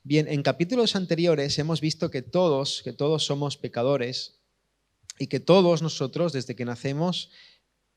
Bien, en capítulos anteriores hemos visto que todos somos pecadores y que todos nosotros, desde que nacemos,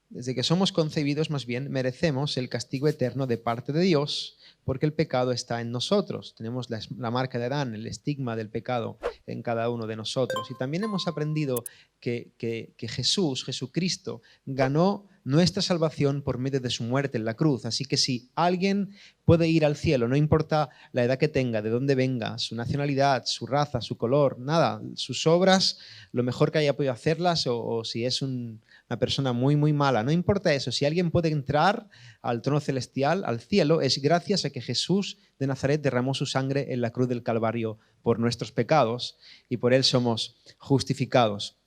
desde que somos concebidos más bien, merecemos el castigo eterno de parte de Dios porque el pecado está en nosotros. Tenemos la marca de Adán, el estigma del pecado en cada uno de nosotros. Y también hemos aprendido que Jesucristo, ganó nuestra salvación por medio de su muerte en la cruz. Así que si alguien puede ir al cielo, no importa la edad que tenga, de dónde venga, su nacionalidad, su raza, su color, nada, sus obras, lo mejor que haya podido hacerlas o si es una persona muy, muy mala, no importa eso. Si alguien puede entrar al trono celestial, al cielo, es gracias a que Jesús de Nazaret derramó su sangre en la cruz del Calvario por nuestros pecados y por él somos justificados.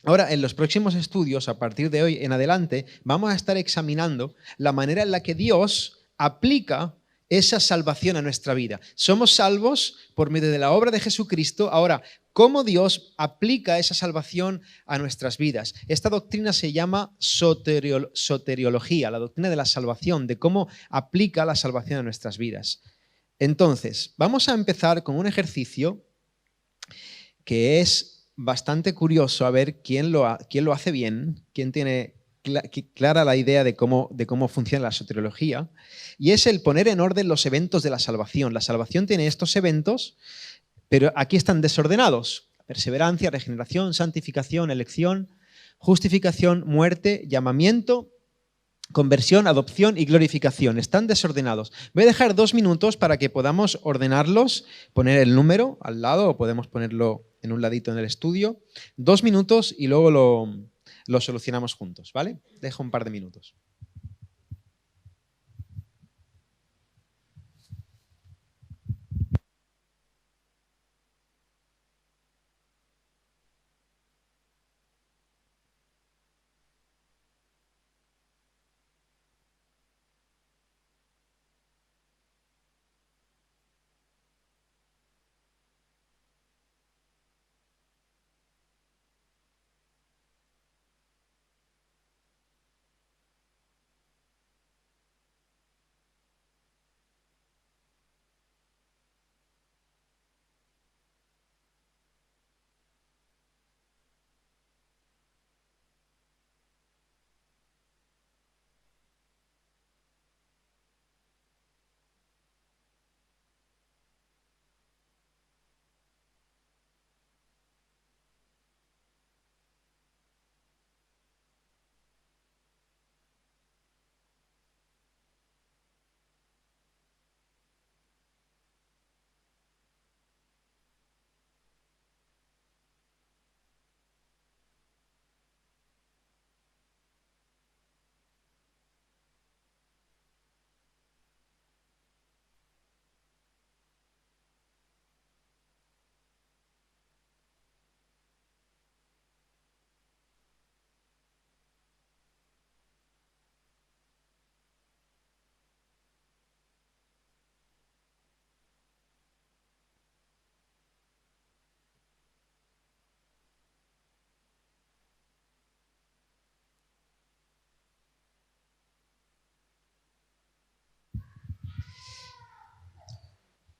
Ahora, en los próximos estudios, a partir de hoy en adelante, vamos a estar examinando la manera en la que Dios aplica esa salvación a nuestra vida. Somos salvos por medio de la obra de Jesucristo. Ahora, ¿cómo Dios aplica esa salvación a nuestras vidas? Esta doctrina se llama soteriología, la doctrina de la salvación, de cómo aplica la salvación a nuestras vidas. Entonces, vamos a empezar con un ejercicio que es bastante curioso a ver quién lo hace bien, quién tiene clara la idea de cómo funciona la soteriología, y es el poner en orden los eventos de la salvación. La salvación tiene estos eventos, pero aquí están desordenados: perseverancia, regeneración, santificación, elección, justificación, muerte, llamamiento, conversión, adopción y glorificación. Están desordenados. Voy a dejar 2 minutos para que podamos ordenarlos, poner el número al lado o podemos ponerlo en un ladito en el estudio. 2 minutos y luego lo solucionamos juntos, ¿vale? Dejo un par de minutos.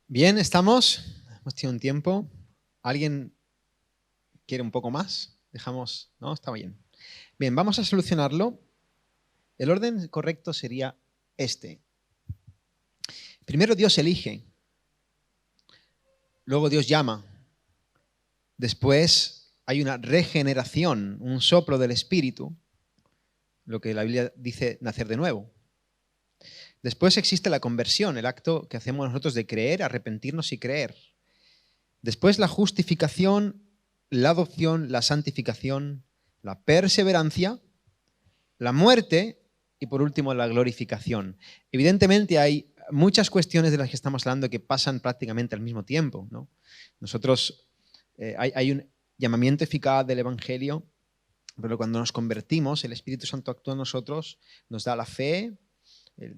Bien, ¿estamos? Hemos tenido un tiempo. ¿Alguien quiere un poco más? Dejamos, ¿no? Está bien. Bien, vamos a solucionarlo. El orden correcto sería este. Primero Dios elige, luego Dios llama, después hay una regeneración, un soplo del Espíritu, lo que la Biblia dice nacer de nuevo. Después existe la conversión, el acto que hacemos nosotros de creer, arrepentirnos y creer. Después la justificación, la adopción, la santificación, la perseverancia, la muerte y por último la glorificación. Evidentemente hay muchas cuestiones de las que estamos hablando que pasan prácticamente al mismo tiempo, ¿no? Nosotros, hay un llamamiento eficaz del Evangelio, pero cuando nos convertimos, el Espíritu Santo actúa en nosotros, nos da la fe,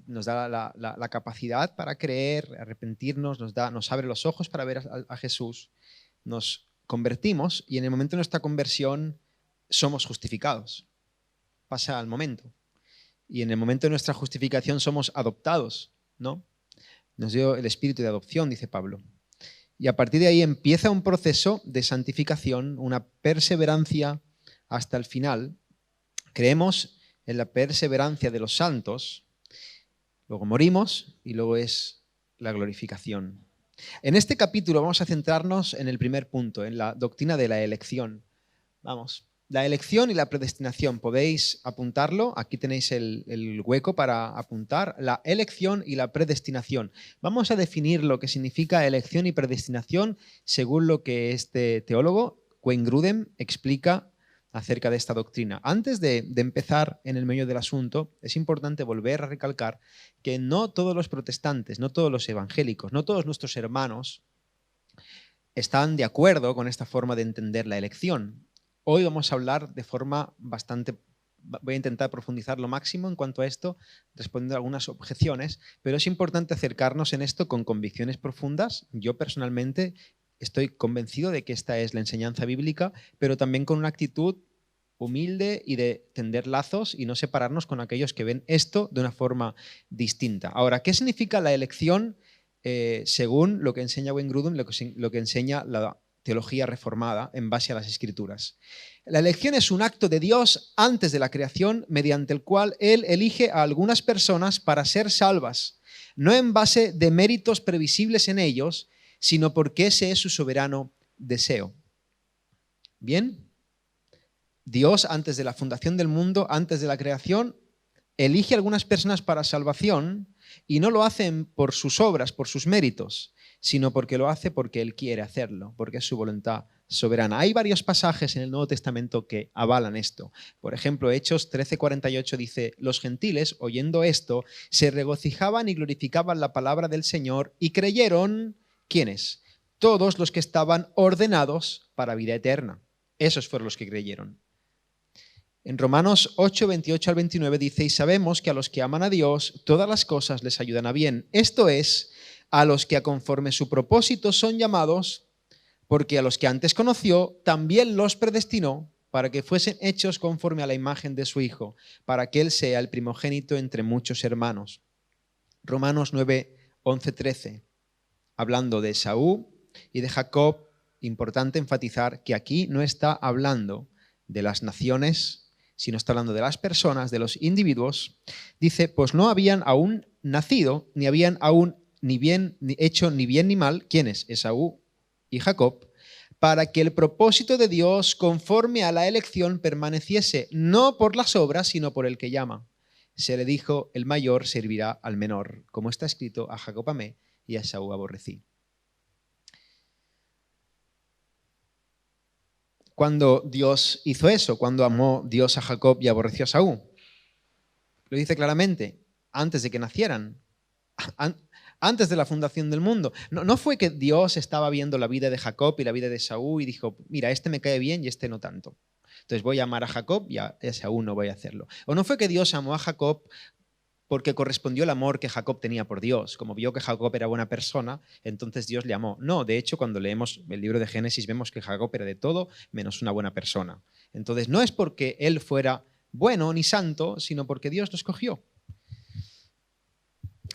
nos da la capacidad para creer, arrepentirnos, nos abre los ojos para ver a Jesús, nos convertimos y en el momento de nuestra conversión somos justificados. Pasa al momento. Y en el momento de nuestra justificación somos adoptados, ¿no? Nos dio el espíritu de adopción, dice Pablo. Y a partir de ahí empieza un proceso de santificación, una perseverancia hasta el final. Creemos en la perseverancia de los santos, luego morimos y luego es la glorificación. En este capítulo vamos a centrarnos en el primer punto, en la doctrina de la elección. Vamos, la elección y la predestinación, podéis apuntarlo, aquí tenéis el hueco para apuntar, la elección y la predestinación. Vamos a definir lo que significa elección y predestinación según lo que este teólogo, Wayne Grudem, explica acerca de esta doctrina. Antes de empezar en el medio del asunto, es importante volver a recalcar que no todos los protestantes, no todos los evangélicos, no todos nuestros hermanos están de acuerdo con esta forma de entender la elección. Hoy vamos a hablar de forma bastante, voy a intentar profundizar lo máximo en cuanto a esto, respondiendo a algunas objeciones, pero es importante acercarnos en esto con convicciones profundas. Yo personalmente estoy convencido de que esta es la enseñanza bíblica, pero también con una actitud humilde y de tender lazos y no separarnos con aquellos que ven esto de una forma distinta. Ahora, ¿qué significa la elección según lo que enseña Wayne Grudem, lo que enseña la teología reformada en base a las Escrituras? La elección es un acto de Dios antes de la creación mediante el cual Él elige a algunas personas para ser salvas, no en base de méritos previsibles en ellos, sino porque ese es su soberano deseo. ¿Bien? Dios, antes de la fundación del mundo, antes de la creación, elige a algunas personas para salvación y no lo hacen por sus obras, por sus méritos, sino porque lo hace porque Él quiere hacerlo, porque es su voluntad soberana. Hay varios pasajes en el Nuevo Testamento que avalan esto. Por ejemplo, Hechos 13:48 dice: los gentiles, oyendo esto, se regocijaban y glorificaban la palabra del Señor y creyeron, ¿quiénes? Todos los que estaban ordenados para vida eterna. Esos fueron los que creyeron. En Romanos 8:28 al 29 dice: y sabemos que a los que aman a Dios, todas las cosas les ayudan a bien. Esto es, a los que conforme su propósito son llamados, porque a los que antes conoció, también los predestinó para que fuesen hechos conforme a la imagen de su Hijo, para que Él sea el primogénito entre muchos hermanos. Romanos 9:11, 13. Hablando de Esaú y de Jacob, importante enfatizar que aquí no está hablando de las naciones, sino está hablando de las personas, de los individuos. Dice: pues no habían aún nacido, ni habían aún hecho ni bien ni mal. ¿Quiénes? Esaú y Jacob, para que el propósito de Dios conforme a la elección permaneciese, no por las obras, sino por el que llama. Se le dijo: el mayor servirá al menor. Como está escrito: a Jacob amé y a Esaú aborrecí. Cuando Dios hizo eso, cuando amó Dios a Jacob y aborreció a Esaú, lo dice claramente, antes de que nacieran, antes de la fundación del mundo. No fue que Dios estaba viendo la vida de Jacob y la vida de Esaú y dijo: mira, este me cae bien y este no tanto. Entonces voy a amar a Jacob y a Esaú no voy a hacerlo. O no fue que Dios amó a Jacob porque correspondió el amor que Jacob tenía por Dios. Como vio que Jacob era buena persona, entonces Dios le amó. No, de hecho, cuando leemos el libro de Génesis vemos que Jacob era de todo menos una buena persona. Entonces no es porque él fuera bueno ni santo, sino porque Dios lo escogió.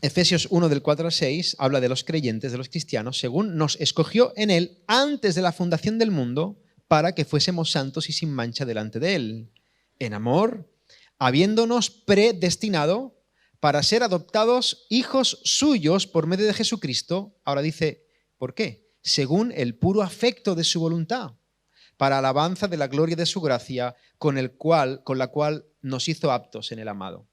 Efesios 1 del 4 al 6 habla de los creyentes, de los cristianos, según nos escogió en Él antes de la fundación del mundo para que fuésemos santos y sin mancha delante de Él. En amor, habiéndonos predestinado para ser adoptados hijos suyos por medio de Jesucristo. Ahora dice, ¿por qué? Según el puro afecto de su voluntad, para alabanza de la gloria de su gracia, con la cual nos hizo aptos en el amado.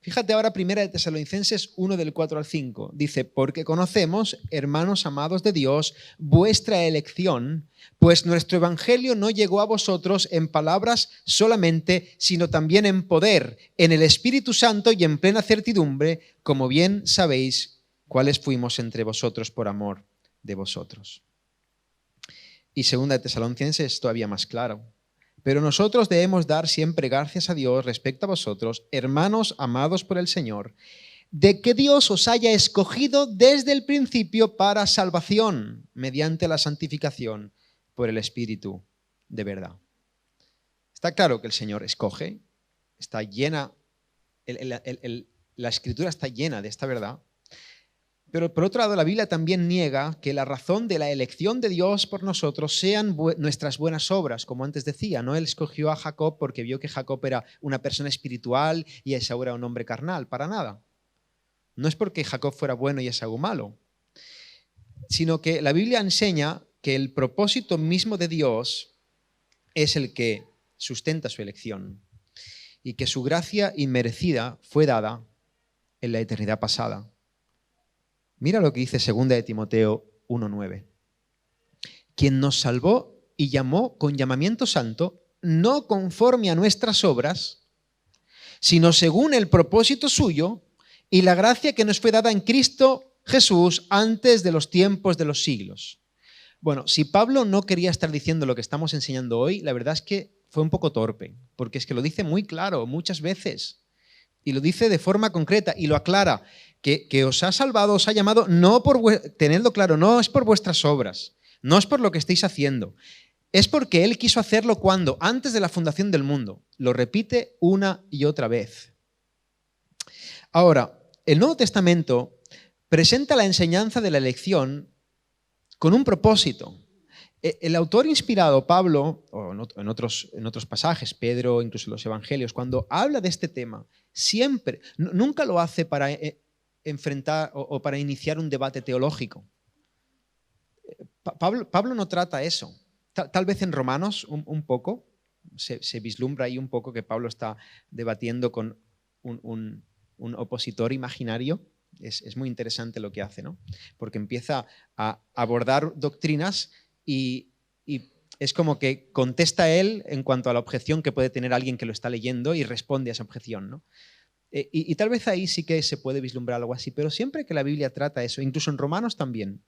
Fíjate ahora 1 de Tesalonicenses 1 del 4 al 5. Dice: porque conocemos, hermanos amados de Dios, vuestra elección, pues nuestro evangelio no llegó a vosotros en palabras solamente, sino también en poder, en el Espíritu Santo y en plena certidumbre, como bien sabéis cuáles fuimos entre vosotros por amor de vosotros. Y 2 de Tesalonicenses es todavía más claro. Pero nosotros debemos dar siempre gracias a Dios respecto a vosotros, hermanos amados por el Señor, de que Dios os haya escogido desde el principio para salvación, mediante la santificación por el Espíritu de verdad. Está claro que el Señor escoge, está llena, la Escritura está llena de esta verdad, Pero por otro lado, la Biblia también niega que la razón de la elección de Dios por nosotros sean nuestras buenas obras, como antes decía, ¿no? Él escogió a Jacob porque vio que Jacob era una persona espiritual y Esaú era un hombre carnal, para nada. No es porque Jacob fuera bueno y Esaú malo, sino que la Biblia enseña que el propósito mismo de Dios es el que sustenta su elección y que su gracia inmerecida fue dada en la eternidad pasada. Mira lo que dice 2 de Timoteo 1:9. Quien nos salvó y llamó con llamamiento santo, no conforme a nuestras obras, sino según el propósito suyo y la gracia que nos fue dada en Cristo Jesús antes de los tiempos de los siglos. Bueno, si Pablo no quería estar diciendo lo que estamos enseñando hoy, la verdad es que fue un poco torpe, porque es que lo dice muy claro muchas veces. Y lo dice de forma concreta y lo aclara, que os ha salvado, os ha llamado, no por, tenedlo claro, no es por vuestras obras, no es por lo que estéis haciendo, es porque Él quiso hacerlo cuando, antes de la fundación del mundo. Lo repite una y otra vez. Ahora, el Nuevo Testamento presenta la enseñanza de la elección con un propósito. El autor inspirado, Pablo, o en otros pasajes, Pedro, incluso los evangelios, cuando habla de este tema, siempre, nunca lo hace para enfrentar o para iniciar un debate teológico. Pablo no trata eso. Tal vez en Romanos un poco, se vislumbra ahí un poco que Pablo está debatiendo con un opositor imaginario. Es muy interesante lo que hace, ¿no? Porque empieza a abordar doctrinas y es como que contesta él en cuanto a la objeción que puede tener alguien que lo está leyendo y responde a esa objeción, ¿no? Y tal vez ahí sí que se puede vislumbrar algo así, pero siempre que la Biblia trata eso, incluso en Romanos también.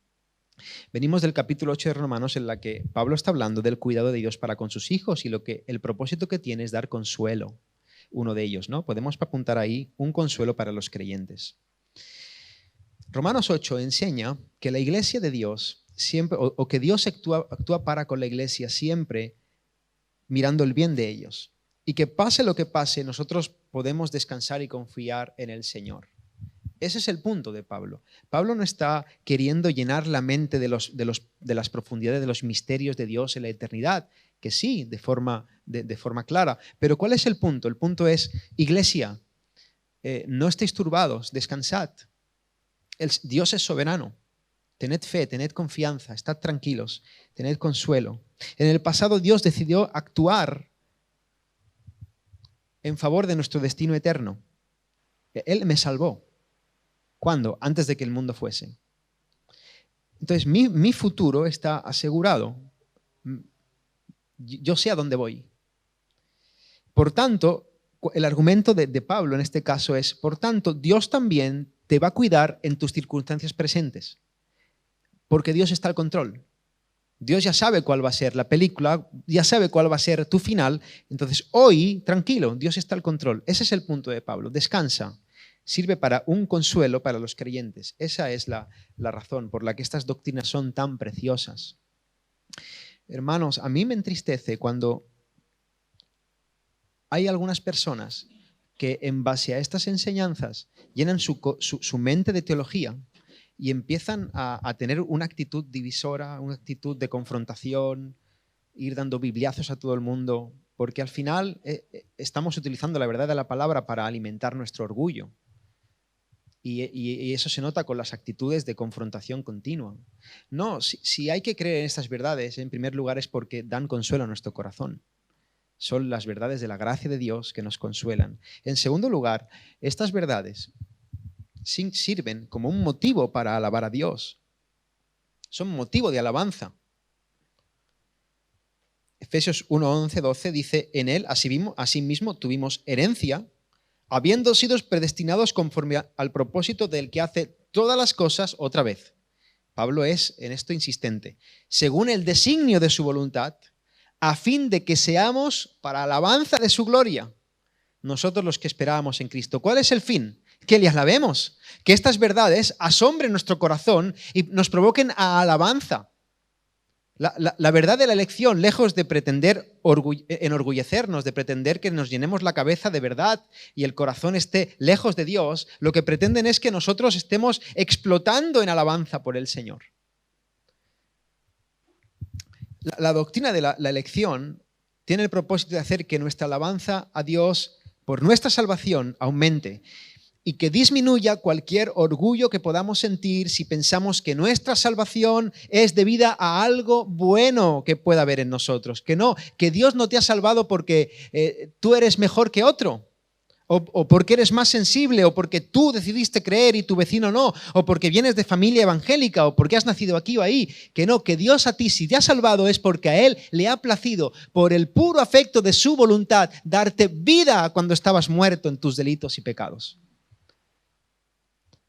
Venimos del capítulo 8 de Romanos en la que Pablo está hablando del cuidado de Dios para con sus hijos y el propósito que tiene es dar consuelo, uno de ellos, ¿no? Podemos apuntar ahí un consuelo para los creyentes. Romanos 8 enseña que la iglesia de Dios siempre, o que Dios actúa para con la iglesia siempre mirando el bien de ellos. Y que pase lo que pase, nosotros podemos descansar y confiar en el Señor. Ese es el punto de Pablo. Pablo no está queriendo llenar la mente de las profundidades de los misterios de Dios en la eternidad, que sí, de forma clara. Pero ¿cuál es el punto? El punto es, iglesia, no estéis turbados, descansad. Dios es soberano. Tened fe, tened confianza, estad tranquilos, tened consuelo. En el pasado Dios decidió actuar en favor de nuestro destino eterno. Él me salvó. ¿Cuándo? Antes de que el mundo fuese. Entonces, mi futuro está asegurado. Yo sé a dónde voy. Por tanto, el argumento de Pablo en este caso es, por tanto, Dios también te va a cuidar en tus circunstancias presentes. Porque Dios está al control. Dios ya sabe cuál va a ser la película, ya sabe cuál va a ser tu final. Entonces, hoy, tranquilo, Dios está al control. Ese es el punto de Pablo. Descansa. Sirve para un consuelo para los creyentes. Esa es la razón por la que estas doctrinas son tan preciosas. Hermanos, a mí me entristece cuando hay algunas personas que en base a estas enseñanzas llenan su mente de teología y empiezan a tener una actitud divisora, una actitud de confrontación, ir dando bibliazos a todo el mundo, porque al final estamos utilizando la verdad de la palabra para alimentar nuestro orgullo. Y eso se nota con las actitudes de confrontación continua. No, si hay que creer en estas verdades, en primer lugar es porque dan consuelo a nuestro corazón. Son las verdades de la gracia de Dios que nos consuelan. En segundo lugar, estas verdades sirven como un motivo para alabar a Dios. Son motivo de alabanza. Efesios 1, 11, 12 dice, en él asimismo tuvimos herencia, habiendo sido predestinados conforme al propósito del que hace todas las cosas otra vez. Pablo es en esto insistente. Según el designio de su voluntad, a fin de que seamos para alabanza de su gloria, nosotros los que esperábamos en Cristo. ¿Cuál es el fin? Que le alabemos, que estas verdades asombren nuestro corazón y nos provoquen a alabanza. La verdad de la elección, lejos de pretender enorgullecernos, de pretender que nos llenemos la cabeza de verdad y el corazón esté lejos de Dios, lo que pretenden es que nosotros estemos explotando en alabanza por el Señor. La doctrina de la elección tiene el propósito de hacer que nuestra alabanza a Dios por nuestra salvación aumente y que disminuya cualquier orgullo que podamos sentir si pensamos que nuestra salvación es debida a algo bueno que pueda haber en nosotros. Que no, que Dios no te ha salvado porque tú eres mejor que otro, o porque eres más sensible, o porque tú decidiste creer y tu vecino no, o porque vienes de familia evangélica, o porque has nacido aquí o ahí. Que no, que Dios a ti, si te ha salvado, es porque a Él le ha placido, por el puro afecto de su voluntad, darte vida cuando estabas muerto en tus delitos y pecados.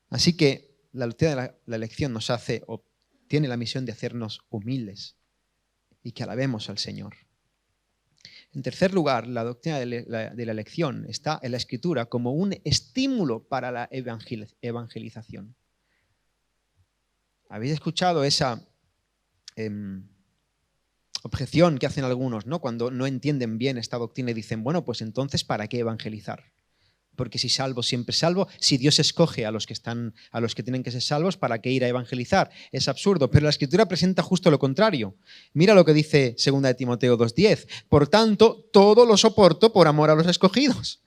Así que la doctrina de la elección nos hace, o tiene la misión de hacernos humildes y que alabemos al Señor. En tercer lugar, la doctrina de la elección está en la Escritura como un estímulo para la evangelización. ¿Habéis escuchado esa objeción que hacen algunos, ¿no? Cuando no entienden bien esta doctrina y dicen, bueno, pues entonces, ¿para qué evangelizar? Porque si salvo, siempre salvo. Si Dios escoge a los que tienen que ser salvos, ¿para qué ir a evangelizar? Es absurdo, pero la Escritura presenta justo lo contrario. Mira lo que dice 2 de Timoteo 2:10. Por tanto, todo lo soporto por amor a los escogidos,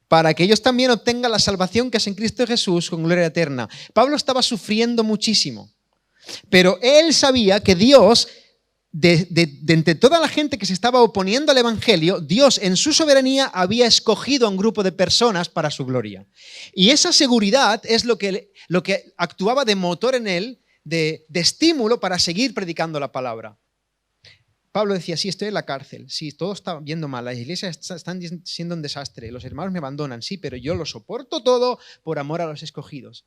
para que ellos también obtengan la salvación que es en Cristo Jesús con gloria eterna. Pablo estaba sufriendo muchísimo, pero él sabía que Dios, de entre toda la gente que se estaba oponiendo al Evangelio, Dios en su soberanía había escogido a un grupo de personas para su gloria. Y esa seguridad es lo que actuaba de motor en él, de estímulo para seguir predicando la palabra. Pablo decía, sí, estoy en la cárcel, sí, todo está yendo mal, las iglesias están siendo un desastre, los hermanos me abandonan, sí, pero yo lo soporto todo por amor a los escogidos.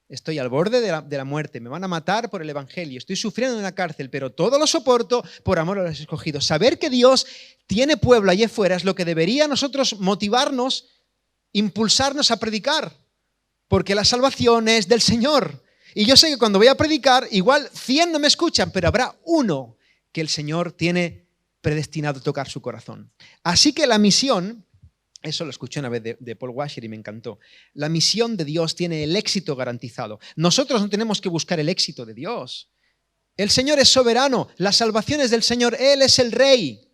Estoy al borde de la muerte, me van a matar por el Evangelio, estoy sufriendo en la cárcel, pero todo lo soporto por amor a los escogidos. Saber que Dios tiene pueblo allí afuera es lo que debería a nosotros motivarnos, impulsarnos a predicar, porque la salvación es del Señor. Y yo sé que cuando voy a predicar, igual 100 no me escuchan, pero habrá uno que el Señor tiene predestinado a tocar su corazón. Así que la misión... Eso lo escuché una vez de Paul Washer y me encantó. La misión de Dios tiene el éxito garantizado. Nosotros no tenemos que buscar el éxito de Dios. El Señor es soberano. La salvación es del Señor. Él es el Rey.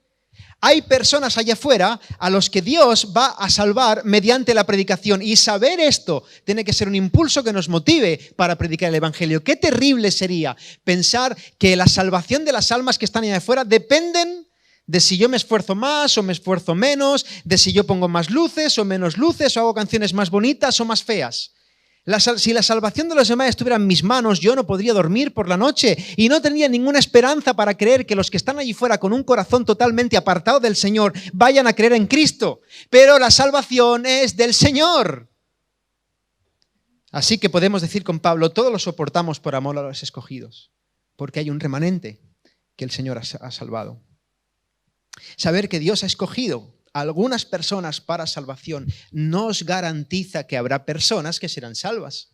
Hay personas allá afuera a los que Dios va a salvar mediante la predicación. Y saber esto tiene que ser un impulso que nos motive para predicar el Evangelio. Qué terrible sería pensar que la salvación de las almas que están allá afuera dependen de si yo me esfuerzo más o me esfuerzo menos, de si yo pongo más luces o menos luces, o hago canciones más bonitas o más feas. Si la salvación de los demás estuviera en mis manos, yo no podría dormir por la noche y no tendría ninguna esperanza para creer que los que están allí fuera con un corazón totalmente apartado del Señor vayan a creer en Cristo. Pero la salvación es del Señor. Así que podemos decir con Pablo, todo lo soportamos por amor a los escogidos, porque hay un remanente que el Señor ha salvado. Saber que Dios ha escogido a algunas personas para salvación nos garantiza que habrá personas que serán salvas.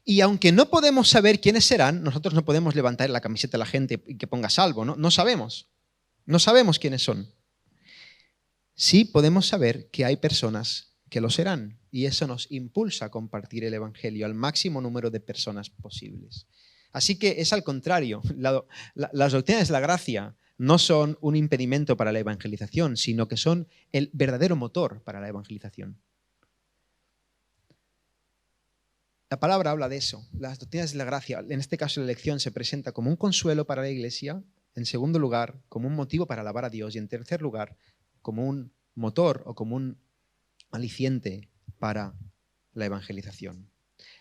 Y aunque no podemos saber quiénes serán, nosotros no podemos levantar la camiseta a la gente y que ponga salvo, ¿no? No sabemos quiénes son. Sí podemos saber que hay personas que lo serán y eso nos impulsa a compartir el Evangelio al máximo número de personas posibles. Así que es al contrario, las doctrinas de la gracia no son un impedimento para la evangelización, sino que son el verdadero motor para la evangelización. La palabra habla de eso. Las doctrinas de la gracia, en este caso la elección, se presenta como un consuelo para la Iglesia, en segundo lugar, como un motivo para alabar a Dios y en tercer lugar, como un motor o como un aliciente para la evangelización.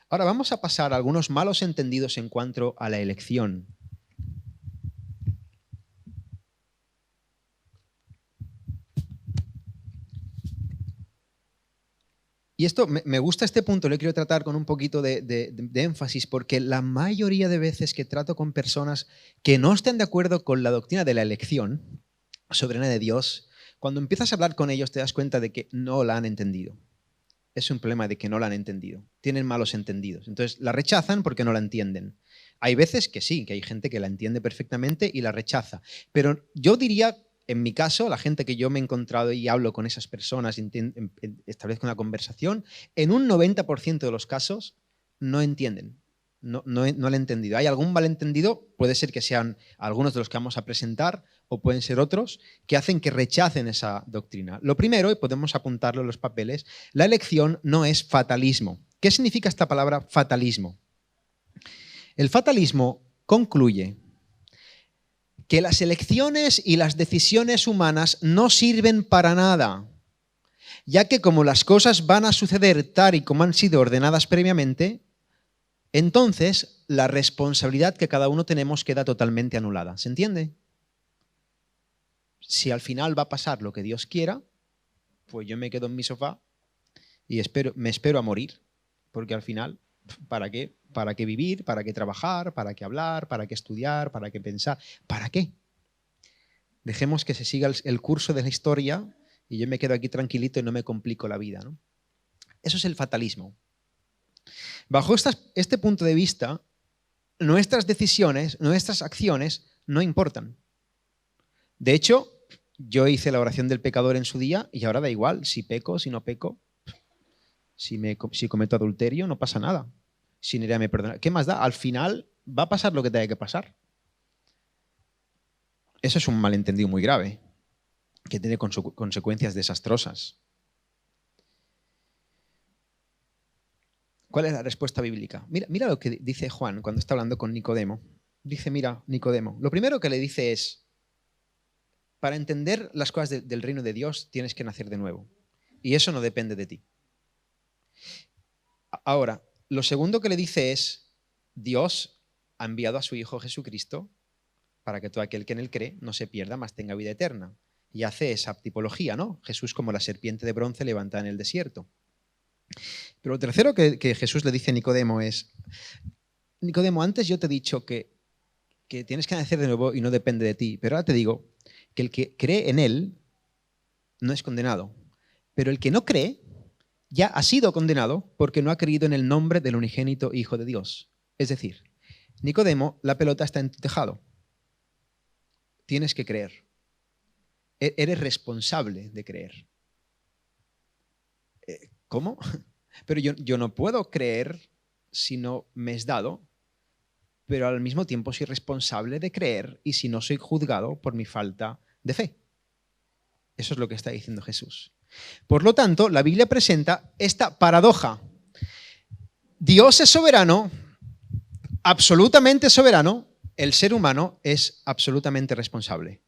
Ahora vamos a pasar a algunos malos entendidos en cuanto a la elección. Y esto, me gusta este punto, lo quiero tratar con un poquito de énfasis, porque la mayoría de veces que trato con personas que no estén de acuerdo con la doctrina de la elección soberana de Dios, cuando empiezas a hablar con ellos te das cuenta de que no la han entendido. es un problema de que no la han entendido. Tienen malos entendidos. Entonces la rechazan porque no la entienden. Hay veces que sí, que hay gente que la entiende perfectamente y la rechaza. Pero yo diría, en mi caso, la gente que yo me he encontrado y hablo con esas personas, establezco una conversación, en un 90% de los casos no entienden. No lo he entendido. ¿Hay algún malentendido? Puede ser que sean algunos de los que vamos a presentar o pueden ser otros que hacen que rechacen esa doctrina. Lo primero, y podemos apuntarlo en los papeles, la elección no es fatalismo. ¿Qué significa esta palabra fatalismo? El fatalismo concluye que las elecciones y las decisiones humanas no sirven para nada, ya que como las cosas van a suceder tal y como han sido ordenadas previamente, entonces la responsabilidad que cada uno tenemos queda totalmente anulada. ¿Se entiende? Si al final va a pasar lo que Dios quiera, pues yo me quedo en mi sofá y me espero a morir, porque al final, ¿para qué? ¿Para qué vivir? ¿Para qué trabajar? ¿Para qué hablar? ¿Para qué estudiar? ¿Para qué pensar? ¿Para qué? Dejemos que se siga el curso de la historia y yo me quedo aquí tranquilito y no me complico la vida, ¿no? Eso es el fatalismo. Bajo este punto de vista, nuestras decisiones, nuestras acciones no importan. De hecho, yo hice la oración del pecador en su día y ahora da igual si peco, si no peco. Si cometo adulterio, no pasa nada. Si Nerea me perdona, ¿qué más da? Al final va a pasar lo que tenga que pasar. Eso es un malentendido muy grave, que tiene consecuencias desastrosas. ¿Cuál es la respuesta bíblica? Mira lo que dice Juan cuando está hablando con Nicodemo. Dice, mira, Nicodemo, lo primero que le dice es, para entender las cosas del reino de Dios tienes que nacer de nuevo. Y eso no depende de ti. Ahora, lo segundo que le dice es, Dios ha enviado a su Hijo Jesucristo para que todo aquel que en él cree no se pierda, mas tenga vida eterna. Y hace esa tipología, ¿no? Jesús como la serpiente de bronce levantada en el desierto. Pero lo tercero que Jesús le dice a Nicodemo es, Nicodemo, antes yo te he dicho que tienes que nacer de nuevo y no depende de ti, pero ahora te digo que el que cree en él no es condenado, pero el que no cree ya ha sido condenado porque no ha creído en el nombre del unigénito Hijo de Dios. Es decir, Nicodemo, la pelota está en tu tejado. Tienes que creer. Eres responsable de creer. ¿Cómo? Pero yo no puedo creer si no me es dado, pero al mismo tiempo soy responsable de creer y si no soy juzgado por mi falta de fe. Eso es lo que está diciendo Jesús. Por lo tanto, la Biblia presenta esta paradoja. Dios es soberano, absolutamente soberano, el ser humano es absolutamente responsable.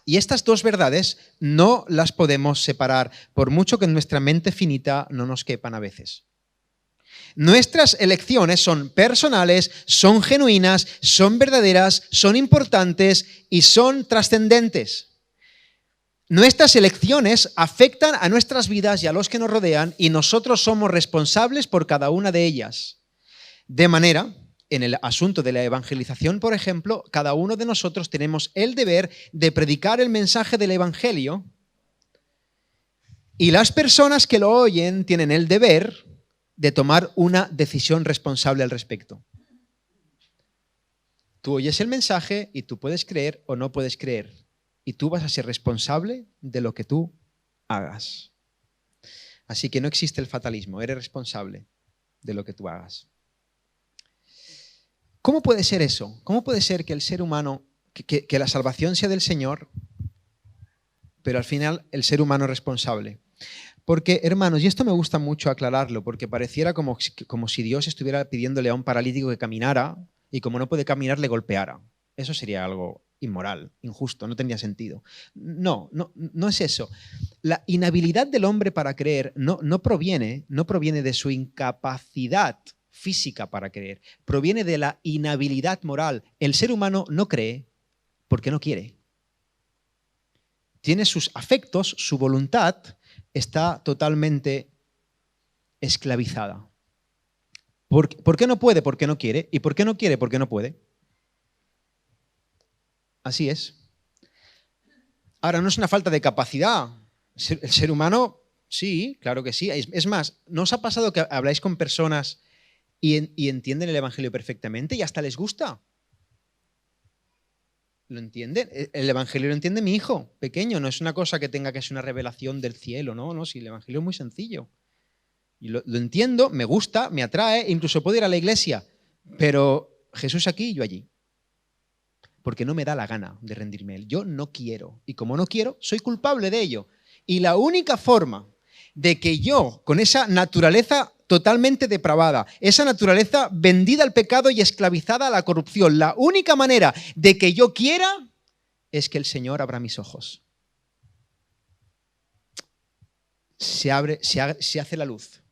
Y estas dos verdades no las podemos separar, por mucho que en nuestra mente finita no nos quepan a veces. Nuestras elecciones son personales, son genuinas, son verdaderas, son importantes y son trascendentes. Nuestras elecciones afectan a nuestras vidas y a los que nos rodean y nosotros somos responsables por cada una de ellas. De manera, en el asunto de la evangelización, por ejemplo, cada uno de nosotros tenemos el deber de predicar el mensaje del evangelio y las personas que lo oyen tienen el deber de tomar una decisión responsable al respecto. Tú oyes el mensaje y tú puedes creer o no puedes creer. Y tú vas a ser responsable de lo que tú hagas. Así que no existe el fatalismo, eres responsable de lo que tú hagas. ¿Cómo puede ser eso? ¿Cómo puede ser que el ser humano, que la salvación sea del Señor, pero al final el ser humano es responsable? Porque, hermanos, y esto me gusta mucho aclararlo, porque pareciera como si Dios estuviera pidiéndole a un paralítico que caminara y como no puede caminar le golpeara. Eso sería algo inmoral, injusto, no tendría sentido. No es eso. La inhabilidad del hombre para creer no proviene de su incapacidad física para creer, proviene de la inhabilidad moral. El ser humano no cree porque no quiere. Tiene sus afectos, su voluntad está totalmente esclavizada. ¿Por qué no puede? Porque no quiere. ¿Y por qué no quiere? Porque no puede. Así es. Ahora, no es una falta de capacidad. El ser humano Sí, claro que sí. Es más, ¿no os ha pasado que habláis con personas y entienden el Evangelio perfectamente y hasta les gusta? ¿Lo entienden? El Evangelio lo entiende mi hijo pequeño, no es una cosa que tenga que ser una revelación del cielo, no, no, sí, el Evangelio es muy sencillo. Y lo entiendo, me gusta, me atrae, incluso puedo ir a la iglesia, pero Jesús aquí y yo allí. Porque no me da la gana de rendirme a Él. Yo no quiero. Y como no quiero, soy culpable de ello. Y la única forma de que yo, con esa naturaleza totalmente depravada, esa naturaleza vendida al pecado y esclavizada a la corrupción, la única manera de que yo quiera es que el Señor abra mis ojos. Se hace la luz.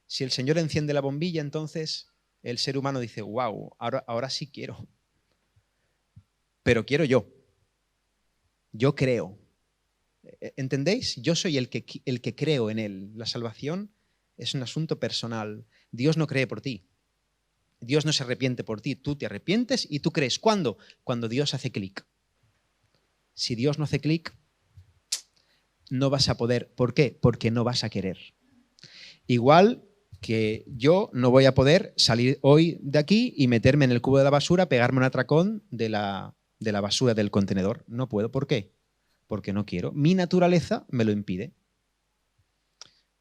Si el Señor enciende la bombilla, entonces el ser humano dice, wow, ahora sí quiero. Pero quiero yo. Yo creo. ¿Entendéis? Yo soy el que creo en Él. La salvación es un asunto personal. Dios no cree por ti. Dios no se arrepiente por ti. Tú te arrepientes y tú crees. ¿Cuándo? Cuando Dios hace clic. Si Dios no hace clic, no vas a poder. ¿Por qué? Porque no vas a querer. Igual que yo no voy a poder salir hoy de aquí y meterme en el cubo de la basura, pegarme un atracón de la basura del contenedor. No puedo. ¿Por qué? Porque no quiero. Mi naturaleza me lo impide.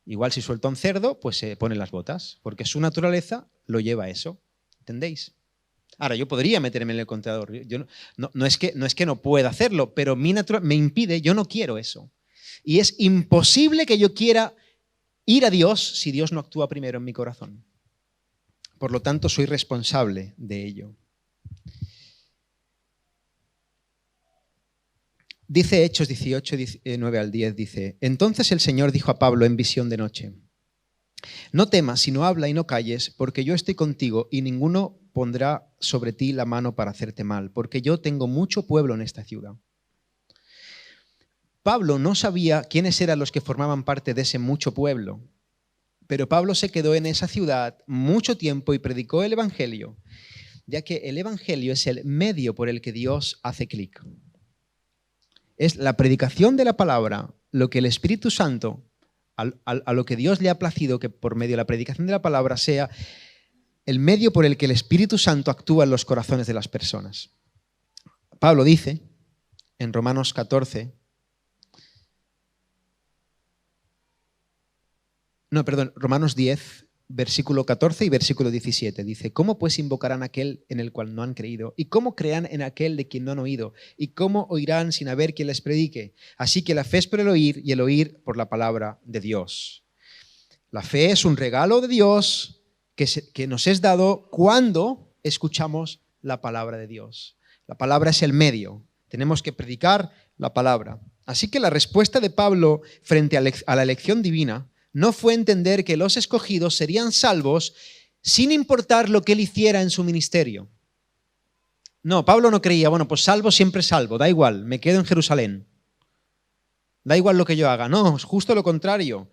Igual si suelta un cerdo, pues se pone las botas, porque su naturaleza lo lleva a eso. ¿Entendéis? Ahora, yo podría meterme en el contenedor. Yo no es que no pueda hacerlo, pero mi naturaleza me impide, yo no quiero eso. Y es imposible que yo quiera ir a Dios si Dios no actúa primero en mi corazón. Por lo tanto, soy responsable de ello. Dice Hechos 18, 9 al 10, dice, entonces el Señor dijo a Pablo en visión de noche, no temas, sino habla y no calles, porque yo estoy contigo y ninguno pondrá sobre ti la mano para hacerte mal, porque yo tengo mucho pueblo en esta ciudad. Pablo no sabía quiénes eran los que formaban parte de ese mucho pueblo, pero Pablo se quedó en esa ciudad mucho tiempo y predicó el Evangelio, ya que el Evangelio es el medio por el que Dios hace clic. Es la predicación de la palabra, lo que el Espíritu Santo, a lo que Dios le ha placido que por medio de la predicación de la palabra sea el medio por el que el Espíritu Santo actúa en los corazones de las personas. Pablo dice en Romanos 10, versículo 14 y versículo 17. Dice, ¿cómo pues invocarán a aquel en el cual no han creído? ¿Y cómo creerán en aquel de quien no han oído? ¿Y cómo oirán sin haber quien les predique? Así que la fe es por el oír y el oír por la palabra de Dios. La fe es un regalo de Dios que nos es dado cuando escuchamos la palabra de Dios. La palabra es el medio. Tenemos que predicar la palabra. Así que la respuesta de Pablo frente a la elección divina no fue entender que los escogidos serían salvos sin importar lo que él hiciera en su ministerio. No, Pablo no creía, bueno, pues salvo siempre salvo, da igual, me quedo en Jerusalén. Da igual lo que yo haga. No, es justo lo contrario.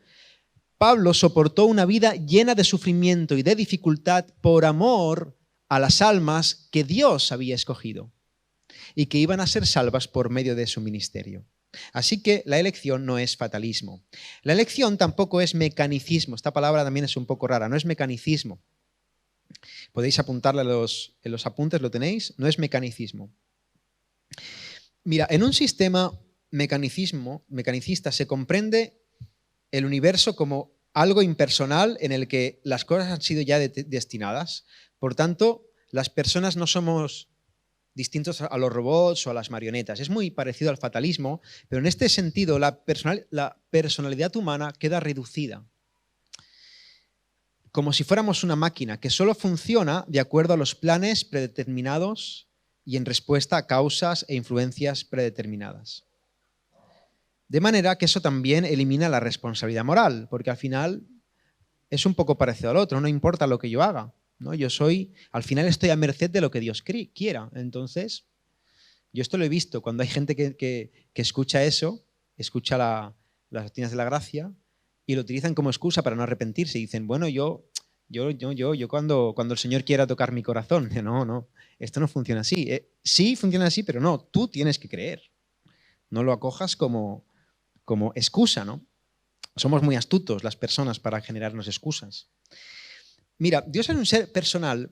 Pablo soportó una vida llena de sufrimiento y de dificultad por amor a las almas que Dios había escogido y que iban a ser salvas por medio de su ministerio. Así que la elección no es fatalismo. La elección tampoco es mecanicismo. Esta palabra también es un poco rara, no es mecanicismo. Podéis apuntarla en los apuntes, ¿lo tenéis? No es mecanicismo. Mira, en un sistema mecanicista se comprende el universo como algo impersonal en el que las cosas han sido ya destinadas. Por tanto, las personas no somos distintos a los robots o a las marionetas. Es muy parecido al fatalismo, pero en este sentido la personalidad humana queda reducida. Como si fuéramos una máquina que solo funciona de acuerdo a los planes predeterminados y en respuesta a causas e influencias predeterminadas. De manera que eso también elimina la responsabilidad moral, porque al final es un poco parecido al otro, no importa lo que yo haga, ¿no? Al final estoy a merced de lo que Dios quiera. Entonces, yo esto lo he visto, cuando hay gente que escucha eso, escucha las doctrinas de la gracia y lo utilizan como excusa para no arrepentirse. Y dicen, bueno, yo cuando el Señor quiera tocar mi corazón. No, esto no funciona así. Sí funciona así, pero no, tú tienes que creer. No lo acojas como excusa, ¿no? Somos muy astutos las personas para generarnos excusas. Mira, Dios es un ser personal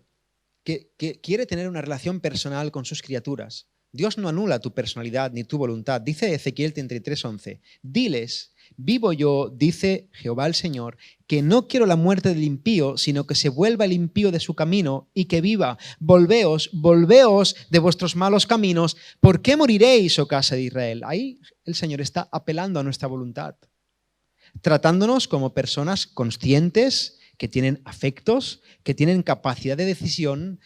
que quiere tener una relación personal con sus criaturas. Dios no anula tu personalidad ni tu voluntad. Dice Ezequiel 33:11, diles, vivo yo, dice Jehová el Señor, que no quiero la muerte del impío, sino que se vuelva el impío de su camino y que viva. Volveos, volveos de vuestros malos caminos. ¿Por qué moriréis, oh casa de Israel? Ahí el Señor está apelando a nuestra voluntad, tratándonos como personas conscientes, que tienen afectos, que tienen capacidad de decisión,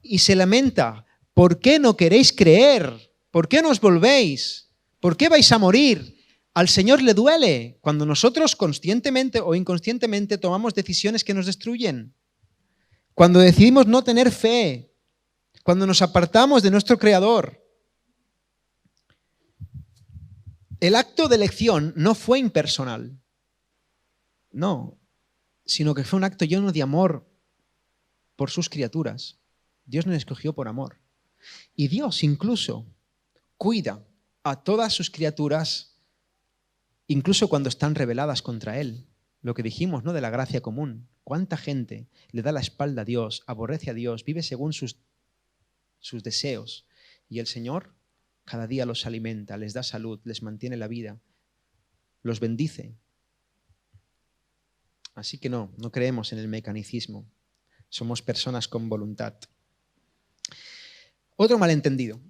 y se lamenta. ¿Por qué no queréis creer? ¿Por qué no os volvéis? ¿Por qué vais a morir? Al Señor le duele cuando nosotros conscientemente o inconscientemente tomamos decisiones que nos destruyen. Cuando decidimos no tener fe. Cuando nos apartamos de nuestro Creador. El acto de elección no fue impersonal. No, sino que fue un acto lleno de amor por sus criaturas. Dios nos escogió por amor. Y Dios incluso cuida a todas sus criaturas, incluso cuando están rebeladas contra Él. Lo que dijimos, ¿no?, de la gracia común. ¿Cuánta gente le da la espalda a Dios, aborrece a Dios, vive según sus deseos? Y el Señor cada día los alimenta, les da salud, les mantiene la vida, los bendice. Así que no creemos en el mecanicismo. Somos personas con voluntad. Otro malentendido.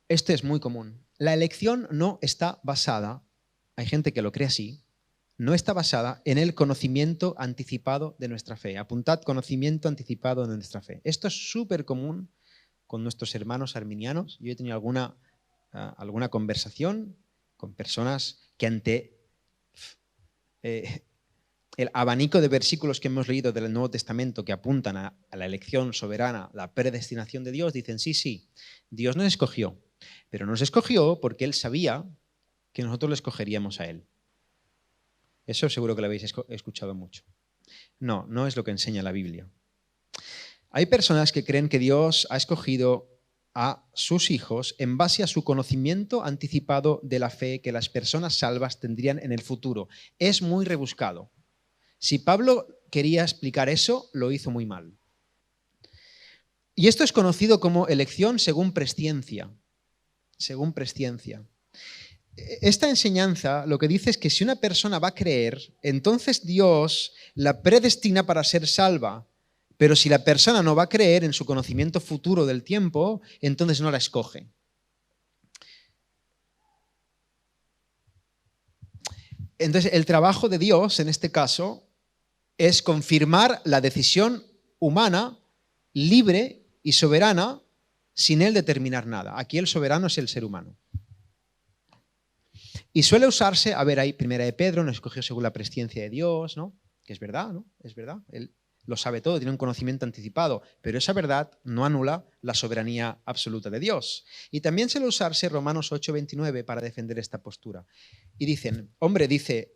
Este es muy común. La elección no está basada, hay gente que lo cree así, no está basada en el conocimiento anticipado de nuestra fe. Apuntad, conocimiento anticipado de nuestra fe. Esto es súper común con nuestros hermanos arminianos. Yo he tenido alguna conversación con personas que ante el abanico de versículos que hemos leído del Nuevo Testamento que apuntan a la elección soberana, la predestinación de Dios, dicen, sí, Dios nos escogió, pero nos escogió porque Él sabía que nosotros le escogeríamos a Él. Eso seguro que lo habéis escuchado mucho. No es lo que enseña la Biblia. Hay personas que creen que Dios ha escogido a sus hijos en base a su conocimiento anticipado de la fe que las personas salvas tendrían en el futuro. Es muy rebuscado. Si Pablo quería explicar eso, lo hizo muy mal. Y esto es conocido como elección según presciencia. Según presciencia. Esta enseñanza lo que dice es que si una persona va a creer, entonces Dios la predestina para ser salva. Pero si la persona no va a creer en su conocimiento futuro del tiempo, entonces no la escoge. Entonces, el trabajo de Dios, en este caso, es confirmar la decisión humana, libre y soberana, sin Él determinar nada. Aquí el soberano es el ser humano. Y suele usarse, ahí Primera de Pedro, nos escogió según la presciencia de Dios, ¿no? Que es verdad, ¿no? Es verdad. Él lo sabe todo, tiene un conocimiento anticipado, pero esa verdad no anula la soberanía absoluta de Dios. Y también suele usarse Romanos 8:29 para defender esta postura. Y dicen,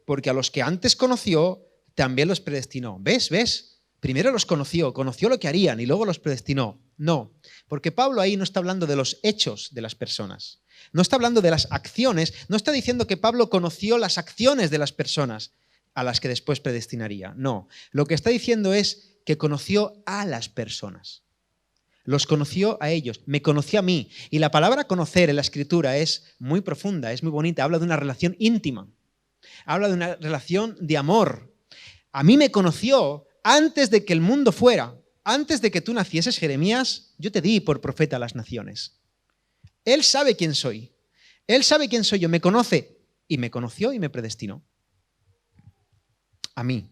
porque a los que antes conoció, también los predestinó. ¿Ves? Primero los conoció lo que harían y luego los predestinó. No, porque Pablo ahí no está hablando de los hechos de las personas. No está hablando de las acciones. No está diciendo que Pablo conoció las acciones de las personas a las que después predestinaría. No, lo que está diciendo es que conoció a las personas. Los conoció a ellos, me conoció a mí. Y la palabra conocer en la Escritura es muy profunda, es muy bonita. Habla de una relación íntima. Habla de una relación de amor. A mí me conoció antes de que el mundo fuera. Antes de que tú nacieses, Jeremías, yo te di por profeta a las naciones. Él sabe quién soy. Él sabe quién soy yo, me conoce. Y me conoció y me predestinó. A mí.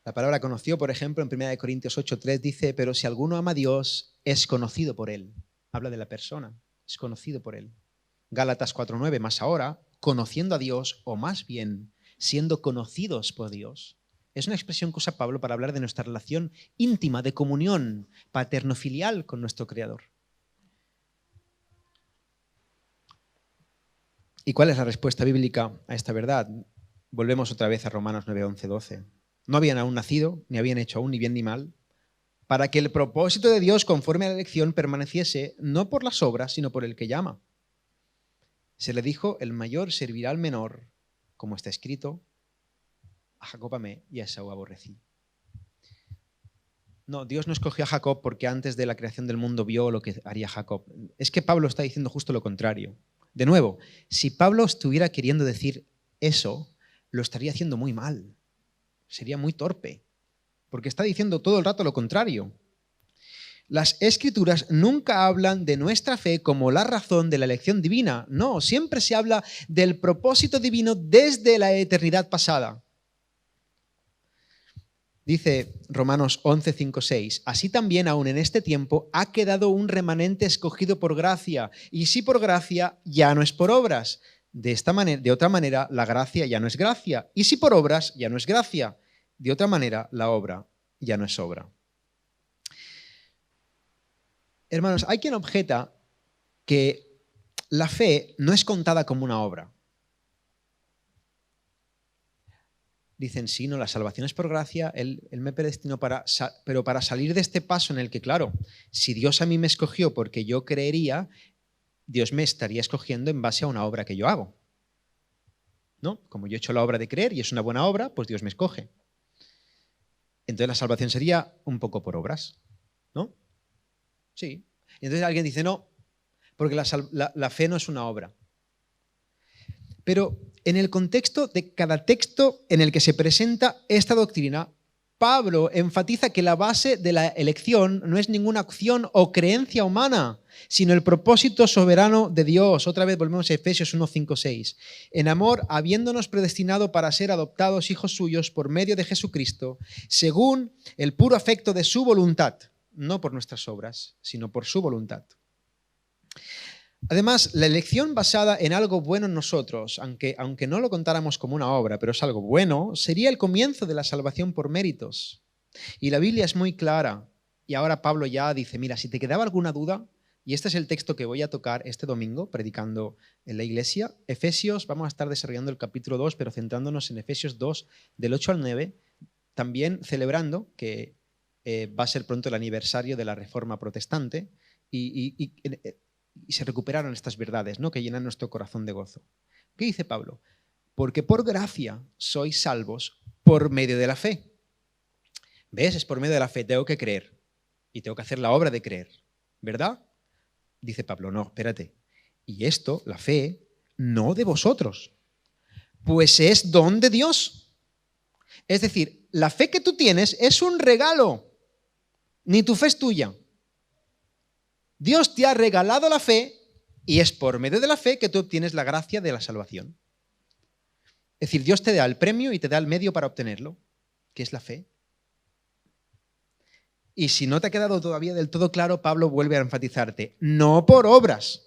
La palabra conoció, por ejemplo, en 1 Corintios 8:3 dice, pero si alguno ama a Dios, es conocido por Él. Habla de la persona, es conocido por Él. Gálatas 4:9, más ahora, conociendo a Dios, o más bien, siendo conocidos por Dios. Es una expresión que usa Pablo para hablar de nuestra relación íntima, de comunión paterno-filial con nuestro Creador. ¿Y cuál es la respuesta bíblica a esta verdad? Volvemos otra vez a Romanos 9, 11, 12. No habían aún nacido, ni habían hecho aún ni bien ni mal, para que el propósito de Dios conforme a la elección permaneciese no por las obras, sino por el que llama. Se le dijo, el mayor servirá al menor, como está escrito, a Jacob amé y a Esaú aborrecí. No, Dios no escogió a Jacob porque antes de la creación del mundo vio lo que haría Jacob. Es que Pablo está diciendo justo lo contrario. De nuevo, si Pablo estuviera queriendo decir eso, lo estaría haciendo muy mal. Sería muy torpe, porque está diciendo todo el rato lo contrario. Las Escrituras nunca hablan de nuestra fe como la razón de la elección divina. No, siempre se habla del propósito divino desde la eternidad pasada. Dice Romanos 11, 5, 6, así también aún en este tiempo ha quedado un remanente escogido por gracia, y si por gracia, ya no es por obras. De otra manera, la gracia ya no es gracia, y si por obras, ya no es gracia. De otra manera, la obra ya no es obra. Hermanos, hay quien objeta que la fe no es contada como una obra. Dicen, sí, no, la salvación es por gracia, él me predestinó pero para salir de este paso en el que, claro, si Dios a mí me escogió porque yo creería, Dios me estaría escogiendo en base a una obra que yo hago. ¿No? Como yo he hecho la obra de creer y es una buena obra, pues Dios me escoge. Entonces la salvación sería un poco por obras, ¿no? Sí. Y entonces alguien dice, no, porque la fe no es una obra. Pero en el contexto de cada texto en el que se presenta esta doctrina, Pablo enfatiza que la base de la elección no es ninguna acción o creencia humana, sino el propósito soberano de Dios. Otra vez volvemos a Efesios 1, 5, 6. En amor, habiéndonos predestinado para ser adoptados hijos suyos por medio de Jesucristo, según el puro afecto de su voluntad, no por nuestras obras, sino por su voluntad. Además, la elección basada en algo bueno en nosotros, aunque no lo contáramos como una obra, pero es algo bueno, sería el comienzo de la salvación por méritos. Y la Biblia es muy clara. Y ahora Pablo ya dice, mira, si te quedaba alguna duda, y este es el texto que voy a tocar este domingo, predicando en la iglesia, Efesios, vamos a estar desarrollando el capítulo 2, pero centrándonos en Efesios 2, del 8 al 9, también celebrando que va a ser pronto el aniversario de la Reforma Protestante, y se recuperaron estas verdades, ¿no?, que llenan nuestro corazón de gozo. ¿Qué dice Pablo? Porque por gracia sois salvos por medio de la fe. ¿Ves? Es por medio de la fe, tengo que creer y tengo que hacer la obra de creer, ¿verdad? Dice Pablo, no, espérate. Y esto, la fe, no de vosotros, pues es don de Dios. Es decir, la fe que tú tienes es un regalo, ni tu fe es tuya. Dios te ha regalado la fe y es por medio de la fe que tú obtienes la gracia de la salvación. Es decir, Dios te da el premio y te da el medio para obtenerlo, que es la fe. Y si no te ha quedado todavía del todo claro, Pablo vuelve a enfatizarte, no por obras.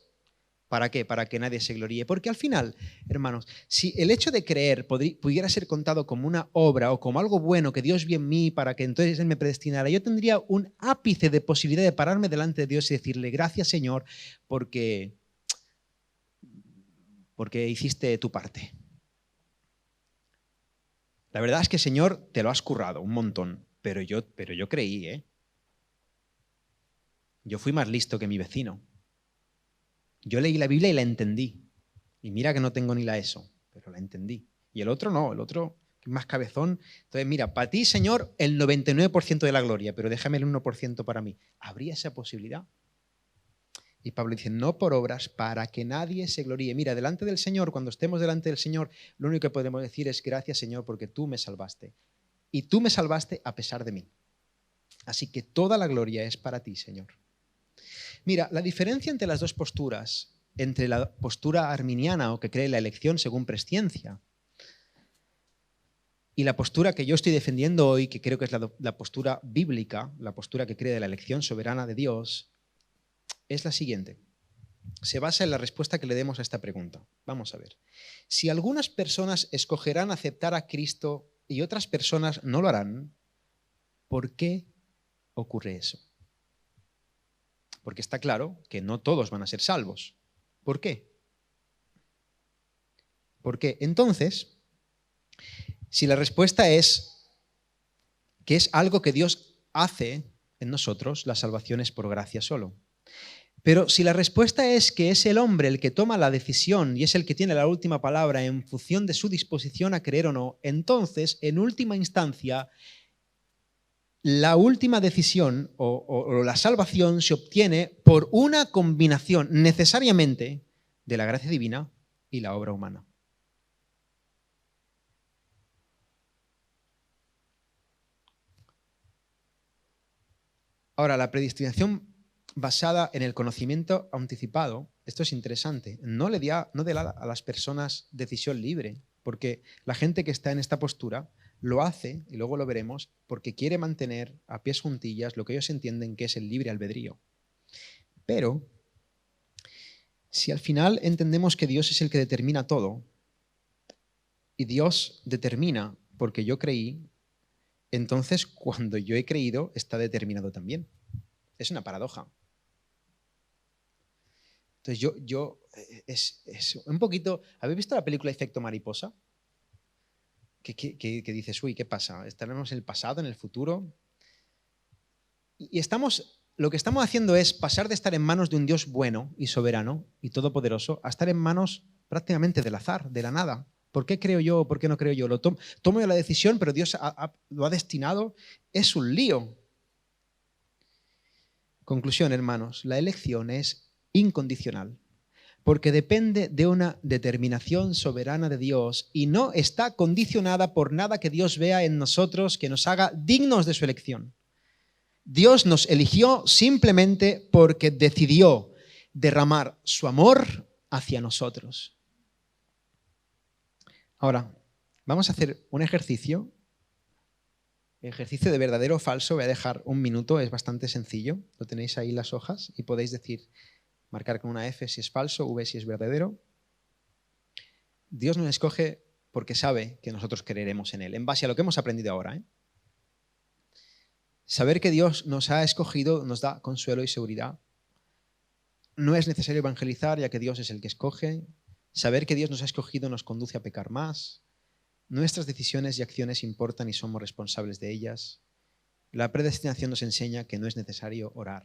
¿Para qué? Para que nadie se gloríe. Porque al final, hermanos, si el hecho de creer pudiera ser contado como una obra o como algo bueno que Dios vio en mí para que entonces Él me predestinara, yo tendría un ápice de posibilidad de pararme delante de Dios y decirle, gracias Señor, porque hiciste tu parte. La verdad es que, Señor, te lo has currado un montón, pero yo creí, ¿eh? Yo fui más listo que mi vecino. Yo leí la Biblia y la entendí. Y mira que no tengo ni la ESO, pero la entendí. Y el otro no, el otro más cabezón. Entonces, mira, para ti, Señor, el 99% de la gloria, pero déjame el 1% para mí. ¿Habría esa posibilidad? Y Pablo dice, no por obras, para que nadie se gloríe. Mira, delante del Señor, cuando estemos delante del Señor, lo único que podemos decir es, gracias, Señor, porque tú me salvaste. Y tú me salvaste a pesar de mí. Así que toda la gloria es para ti, Señor. Mira, la diferencia entre las dos posturas, entre la postura arminiana o que cree la elección según presciencia y la postura que yo estoy defendiendo hoy, que creo que es la postura bíblica, la postura que cree de la elección soberana de Dios, es la siguiente. Se basa en la respuesta que le demos a esta pregunta. Vamos a ver. Si algunas personas escogerán aceptar a Cristo y otras personas no lo harán, ¿por qué ocurre eso? Porque está claro que no todos van a ser salvos. ¿Por qué? Porque entonces, si la respuesta es que es algo que Dios hace en nosotros, la salvación es por gracia solo. Pero si la respuesta es que es el hombre el que toma la decisión y es el que tiene la última palabra en función de su disposición a creer o no, entonces, en última instancia, la última decisión o la salvación se obtiene por una combinación necesariamente de la gracia divina y la obra humana. Ahora, la predestinación basada en el conocimiento anticipado, esto es interesante, no le da a las personas decisión libre, porque la gente que está en esta postura lo hace, y luego lo veremos, porque quiere mantener a pies juntillas lo que ellos entienden que es el libre albedrío. Pero, si al final entendemos que Dios es el que determina todo, y Dios determina porque yo creí, entonces cuando yo he creído está determinado también. Es una paradoja. Entonces es un poquito. ¿Habéis visto la película Efecto Mariposa? Que dices, uy, ¿qué pasa? ¿Estaremos en el pasado, en el futuro? Y lo que estamos haciendo es pasar de estar en manos de un Dios bueno y soberano y todopoderoso a estar en manos prácticamente del azar, de la nada. ¿Por qué creo yo o por qué no creo yo? Tomo yo la decisión, pero Dios lo ha destinado. Es un lío. Conclusión, hermanos, la elección es incondicional, porque depende de una determinación soberana de Dios y no está condicionada por nada que Dios vea en nosotros que nos haga dignos de su elección. Dios nos eligió simplemente porque decidió derramar su amor hacia nosotros. Ahora, vamos a hacer un ejercicio de verdadero o falso. Voy a dejar un minuto, es bastante sencillo. Lo tenéis ahí las hojas y podéis decir, marcar con una F si es falso, V si es verdadero. Dios nos escoge porque sabe que nosotros creeremos en Él, en base a lo que hemos aprendido ahora. Saber que Dios nos ha escogido nos da consuelo y seguridad. No es necesario evangelizar, ya que Dios es el que escoge. Saber que Dios nos ha escogido nos conduce a pecar más. Nuestras decisiones y acciones importan y somos responsables de ellas. La predestinación nos enseña que no es necesario orar.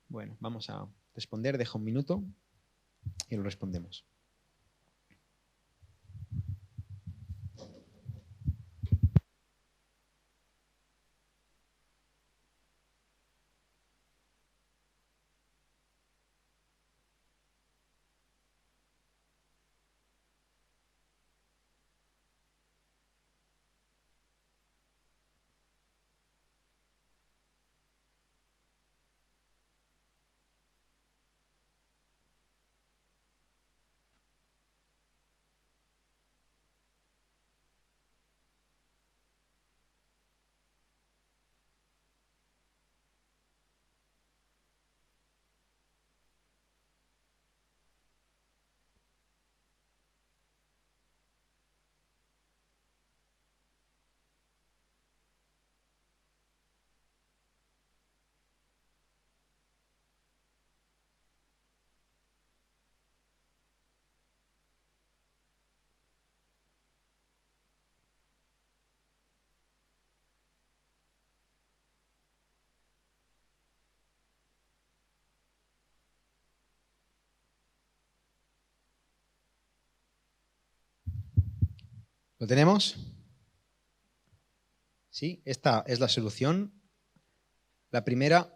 Bueno, vamos a responder. Deja un minuto y lo respondemos. ¿Lo tenemos? Sí, esta es la solución. La primera,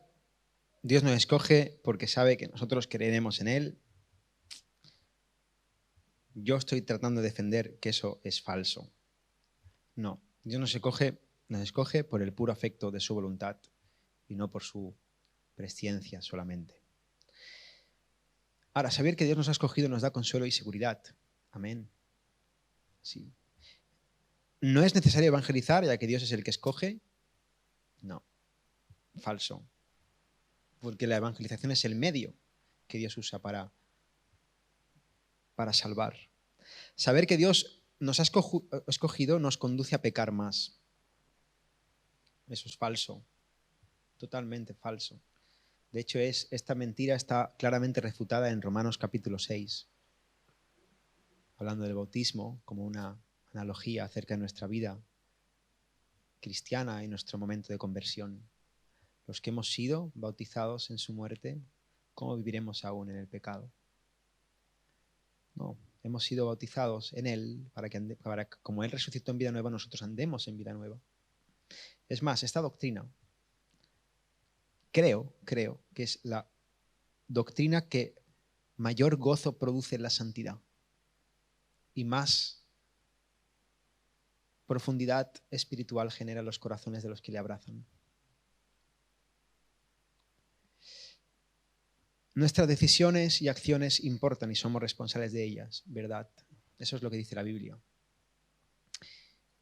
Dios nos escoge porque sabe que nosotros creeremos en Él. Yo estoy tratando de defender que eso es falso. No, Dios nos escoge por el puro afecto de su voluntad y no por su presciencia solamente. Ahora, saber que Dios nos ha escogido nos da consuelo y seguridad. Amén. Sí. ¿No es necesario evangelizar ya que Dios es el que escoge? No, falso. Porque la evangelización es el medio que Dios usa para salvar. Saber que Dios nos ha escogido nos conduce a pecar más. Eso es falso, totalmente falso. De hecho, esta mentira está claramente refutada en Romanos capítulo 6, hablando del bautismo como una analogía acerca de nuestra vida cristiana y nuestro momento de conversión. los que hemos sido bautizados en su muerte, ¿cómo viviremos aún en el pecado? No, hemos sido bautizados en Él para que como Él resucitó en vida nueva, nosotros andemos en vida nueva. Es más, esta doctrina creo que es la doctrina que mayor gozo produce en la santidad y más profundidad espiritual genera en los corazones de los que le abrazan. Nuestras decisiones y acciones importan y somos responsables de ellas, ¿verdad? Eso es lo que dice la Biblia.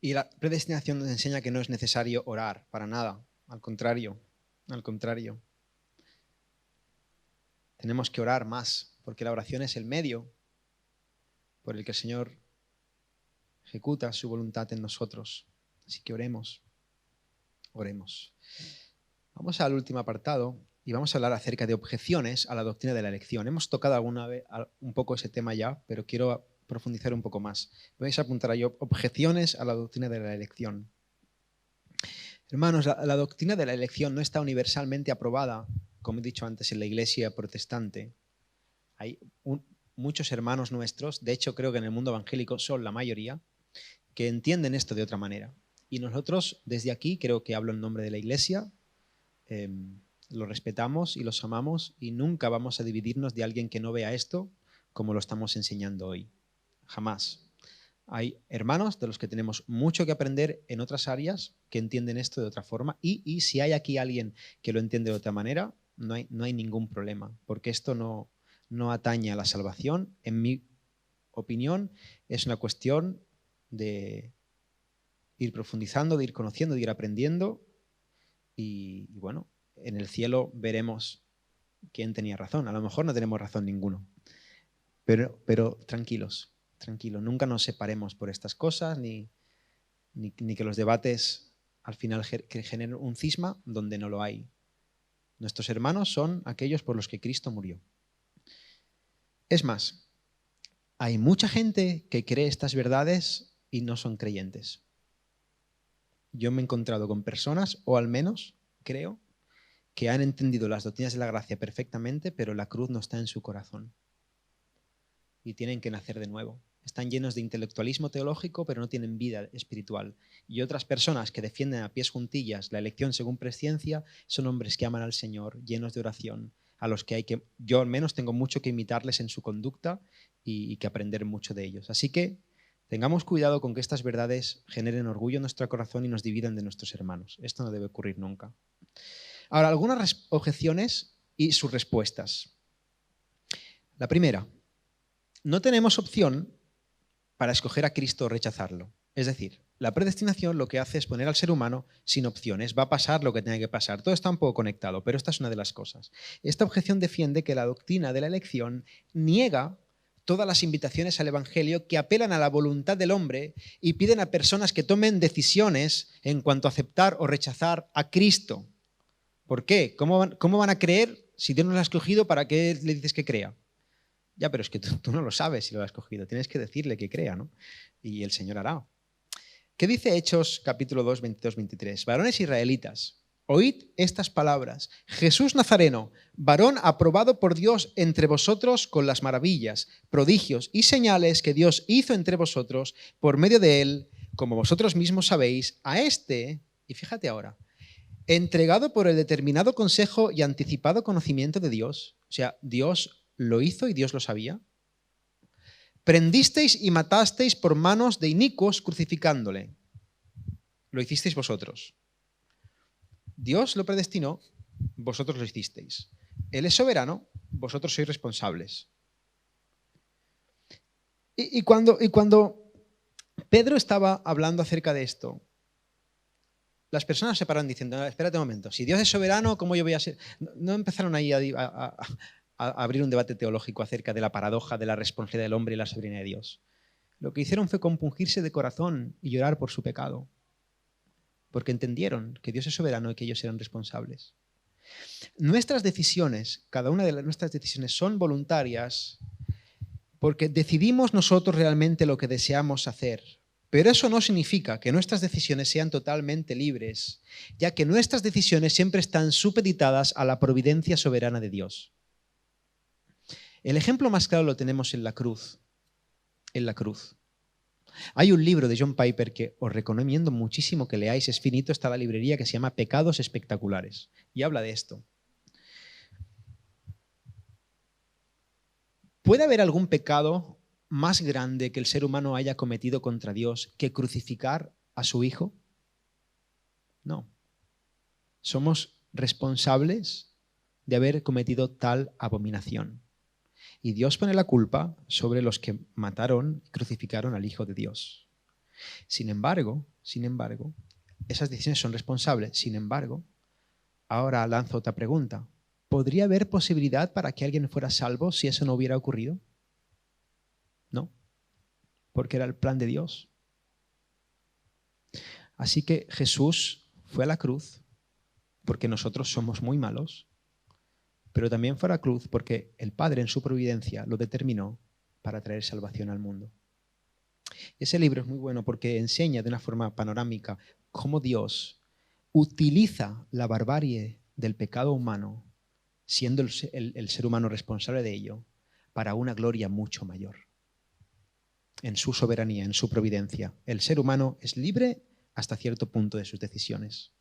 Y la predestinación nos enseña que no es necesario orar para nada, al contrario. Tenemos que orar más, porque la oración es el medio por el que el Señor ejecuta su voluntad en nosotros. Así que oremos. Vamos al último apartado y vamos a hablar acerca de objeciones a la doctrina de la elección. Hemos tocado alguna vez un poco ese tema ya, pero quiero profundizar un poco más. Vais a apuntar ahí objeciones a la doctrina de la elección. Hermanos, la doctrina de la elección no está universalmente aprobada, como he dicho antes, en la iglesia protestante. Hay muchos hermanos nuestros, de hecho creo que en el mundo evangélico son la mayoría, que entienden esto de otra manera. Y nosotros desde aquí, creo que hablo en nombre de la iglesia, los respetamos y los amamos y nunca vamos a dividirnos de alguien que no vea esto como lo estamos enseñando hoy. Jamás. Hay hermanos de los que tenemos mucho que aprender en otras áreas que entienden esto de otra forma y si hay aquí alguien que lo entiende de otra manera, no hay ningún problema, porque esto no atañe a la salvación. En mi opinión, es una cuestión de ir profundizando, de ir conociendo, de ir aprendiendo y bueno, en el cielo veremos quién tenía razón. A lo mejor no tenemos razón ninguno, pero tranquilos, nunca nos separemos por estas cosas ni que los debates al final generen un cisma donde no lo hay. Nuestros hermanos son aquellos por los que Cristo murió. Es más, hay mucha gente que cree estas verdades y no son creyentes. Yo me he encontrado con personas, o al menos creo, que han entendido las doctrinas de la gracia perfectamente, pero la cruz no está en su corazón. Y tienen que nacer de nuevo. Están llenos de intelectualismo teológico, pero no tienen vida espiritual. Y otras personas que defienden a pies juntillas la elección según presciencia son hombres que aman al Señor, llenos de oración, a los que yo al menos tengo mucho que imitarles en su conducta y que aprender mucho de ellos. Así que tengamos cuidado con que estas verdades generen orgullo en nuestro corazón y nos dividan de nuestros hermanos. Esto no debe ocurrir nunca. Ahora, algunas objeciones y sus respuestas. La primera, no tenemos opción para escoger a Cristo o rechazarlo. Es decir, la predestinación lo que hace es poner al ser humano sin opciones. Va a pasar lo que tenga que pasar. Todo está un poco conectado, pero esta es una de las cosas. Esta objeción defiende que la doctrina de la elección niega todas las invitaciones al Evangelio que apelan a la voluntad del hombre y piden a personas que tomen decisiones en cuanto a aceptar o rechazar a Cristo. ¿Por qué? ¿Cómo van a creer si Dios no lo ha escogido? ¿Para qué le dices que crea? Ya, pero es que tú no lo sabes si lo ha escogido. Tienes que decirle que crea, ¿no? Y el Señor hará. ¿Qué dice Hechos capítulo 2, 22-23? Varones israelitas, oíd estas palabras. Jesús Nazareno, varón aprobado por Dios entre vosotros con las maravillas, prodigios y señales que Dios hizo entre vosotros por medio de él, como vosotros mismos sabéis, a este, y fíjate ahora, entregado por el determinado consejo y anticipado conocimiento de Dios, o sea, Dios lo hizo y Dios lo sabía, prendisteis y matasteis por manos de inicuos crucificándole. Lo hicisteis vosotros. Dios lo predestinó, vosotros lo hicisteis. Él es soberano, vosotros sois responsables. Y cuando Pedro estaba hablando acerca de esto, las personas se pararon diciendo, espérate un momento, si Dios es soberano, ¿cómo yo voy a ser? No empezaron ahí a abrir un debate teológico acerca de la paradoja de la responsabilidad del hombre y la soberanía de Dios. Lo que hicieron fue compungirse de corazón y llorar por su pecado, porque entendieron que Dios es soberano y que ellos eran responsables. Nuestras decisiones, cada una de nuestras decisiones son voluntarias porque decidimos nosotros realmente lo que deseamos hacer. Pero eso no significa que nuestras decisiones sean totalmente libres, ya que nuestras decisiones siempre están supeditadas a la providencia soberana de Dios. El ejemplo más claro lo tenemos en la cruz. En la cruz. Hay un libro de John Piper que os recomiendo muchísimo que leáis, es finito, está en la librería, que se llama Pecados Espectaculares. Y habla de esto. ¿Puede haber algún pecado más grande que el ser humano haya cometido contra Dios que crucificar a su Hijo? No. Somos responsables de haber cometido tal abominación. Y Dios pone la culpa sobre los que mataron y crucificaron al Hijo de Dios. Sin embargo, esas decisiones son responsables. Sin embargo, ahora lanzo otra pregunta. ¿Podría haber posibilidad para que alguien fuera salvo si eso no hubiera ocurrido? No, porque era el plan de Dios. Así que Jesús fue a la cruz porque nosotros somos muy malos, pero también fue a la cruz porque el Padre en su providencia lo determinó para traer salvación al mundo. Ese libro es muy bueno porque enseña de una forma panorámica cómo Dios utiliza la barbarie del pecado humano, siendo el ser humano responsable de ello, para una gloria mucho mayor. En su soberanía, en su providencia. El ser humano es libre hasta cierto punto de sus decisiones.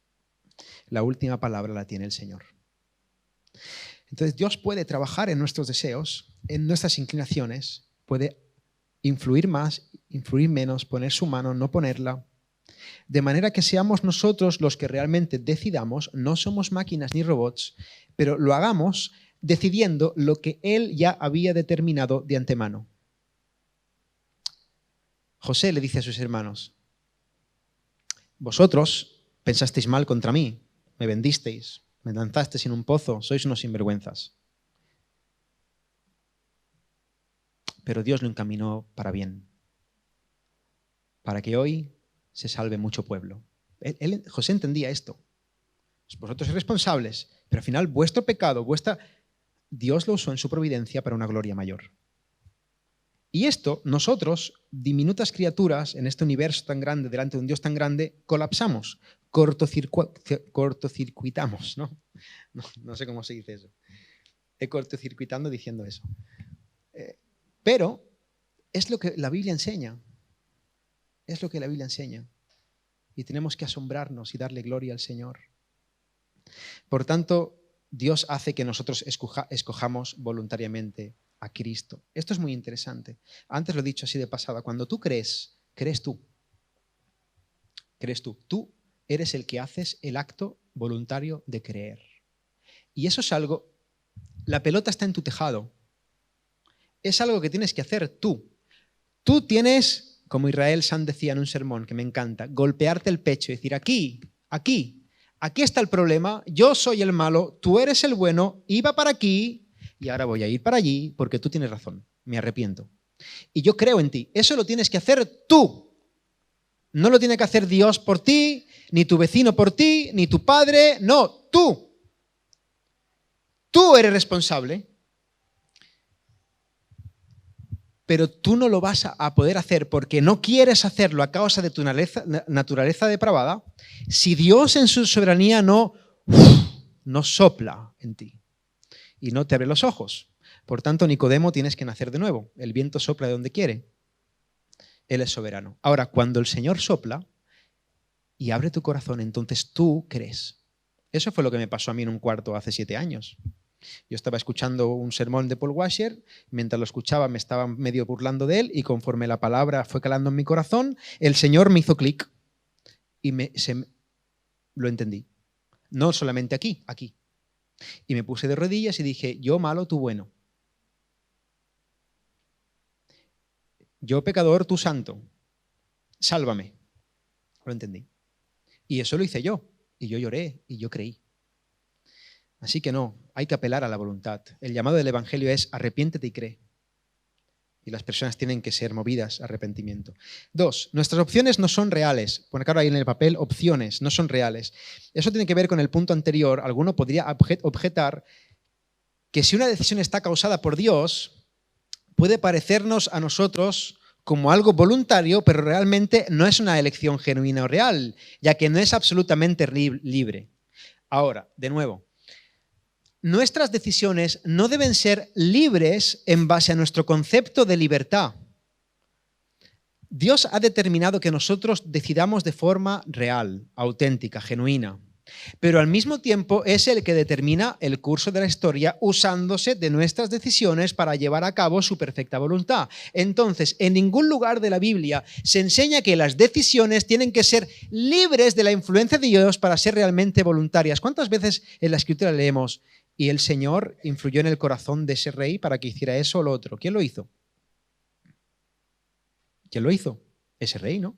La última palabra la tiene el Señor. Entonces Dios puede trabajar en nuestros deseos, en nuestras inclinaciones, puede influir más, influir menos, poner su mano, no ponerla, de manera que seamos nosotros los que realmente decidamos, no somos máquinas ni robots, pero lo hagamos decidiendo lo que Él ya había determinado de antemano. José le dice a sus hermanos: vosotros pensasteis mal contra mí, me vendisteis, me lanzasteis en un pozo, sois unos sinvergüenzas. Pero Dios lo encaminó para bien, para que hoy se salve mucho pueblo. José entendía esto. Vosotros sois responsables, pero al final vuestro pecado, Dios lo usó en su providencia para una gloria mayor. Y esto, nosotros, diminutas criaturas en este universo tan grande, delante de un Dios tan grande, colapsamos, cortocircuitamos, ¿no? No sé cómo se dice eso. Cortocircuitando diciendo eso. Pero es lo que la Biblia enseña. Es lo que la Biblia enseña. Y tenemos que asombrarnos y darle gloria al Señor. Por tanto, Dios hace que nosotros escojamos voluntariamente a Cristo. Esto es muy interesante. Antes lo he dicho así de pasada. Cuando tú crees tú. Crees tú. Tú eres el que haces el acto voluntario de creer. Y eso es algo, la pelota está en tu tejado. Es algo que tienes que hacer tú. Tú tienes, como Israel San decía en un sermón que me encanta, golpearte el pecho y decir: aquí está el problema, yo soy el malo, tú eres el bueno, iba para aquí y ahora voy a ir para allí porque tú tienes razón, me arrepiento. Y yo creo en ti. Eso lo tienes que hacer tú. No lo tiene que hacer Dios por ti, ni tu vecino por ti, ni tu padre, no, tú. Tú eres responsable. Pero tú no lo vas a poder hacer porque no quieres hacerlo a causa de tu naturaleza depravada si Dios en su soberanía no sopla en ti y no te abre los ojos. Por tanto, Nicodemo, tienes que nacer de nuevo. El viento sopla de donde quiere. Él es soberano. Ahora, cuando el Señor sopla y abre tu corazón, entonces tú crees. Eso fue lo que me pasó a mí en un cuarto hace 7 años. Yo estaba escuchando un sermón de Paul Washer, mientras lo escuchaba me estaba medio burlando de él y conforme la palabra fue calando en mi corazón, el Señor me hizo clic y lo entendí. No solamente aquí. Y me puse de rodillas y dije: yo malo, tú bueno. Yo pecador, tú santo. Sálvame. Lo entendí. Y eso lo hice yo. Y yo lloré y yo creí. Así que no, hay que apelar a la voluntad. El llamado del Evangelio es: arrepiéntete y cree. Y las personas tienen que ser movidas a arrepentimiento. 2, nuestras opciones no son reales. Pone claro ahí en el papel: opciones, no son reales. Eso tiene que ver con el punto anterior. Alguno podría objetar que si una decisión está causada por Dios, puede parecernos a nosotros como algo voluntario, pero realmente no es una elección genuina o real, ya que no es absolutamente libre. Ahora, de nuevo, nuestras decisiones no deben ser libres en base a nuestro concepto de libertad. Dios ha determinado que nosotros decidamos de forma real, auténtica, genuina. Pero al mismo tiempo es el que determina el curso de la historia usándose de nuestras decisiones para llevar a cabo su perfecta voluntad. Entonces, en ningún lugar de la Biblia se enseña que las decisiones tienen que ser libres de la influencia de Dios para ser realmente voluntarias. ¿Cuántas veces en la Escritura leemos y el Señor influyó en el corazón de ese rey para que hiciera eso o lo otro? ¿Quién lo hizo? ¿Quién lo hizo? Ese rey, ¿no?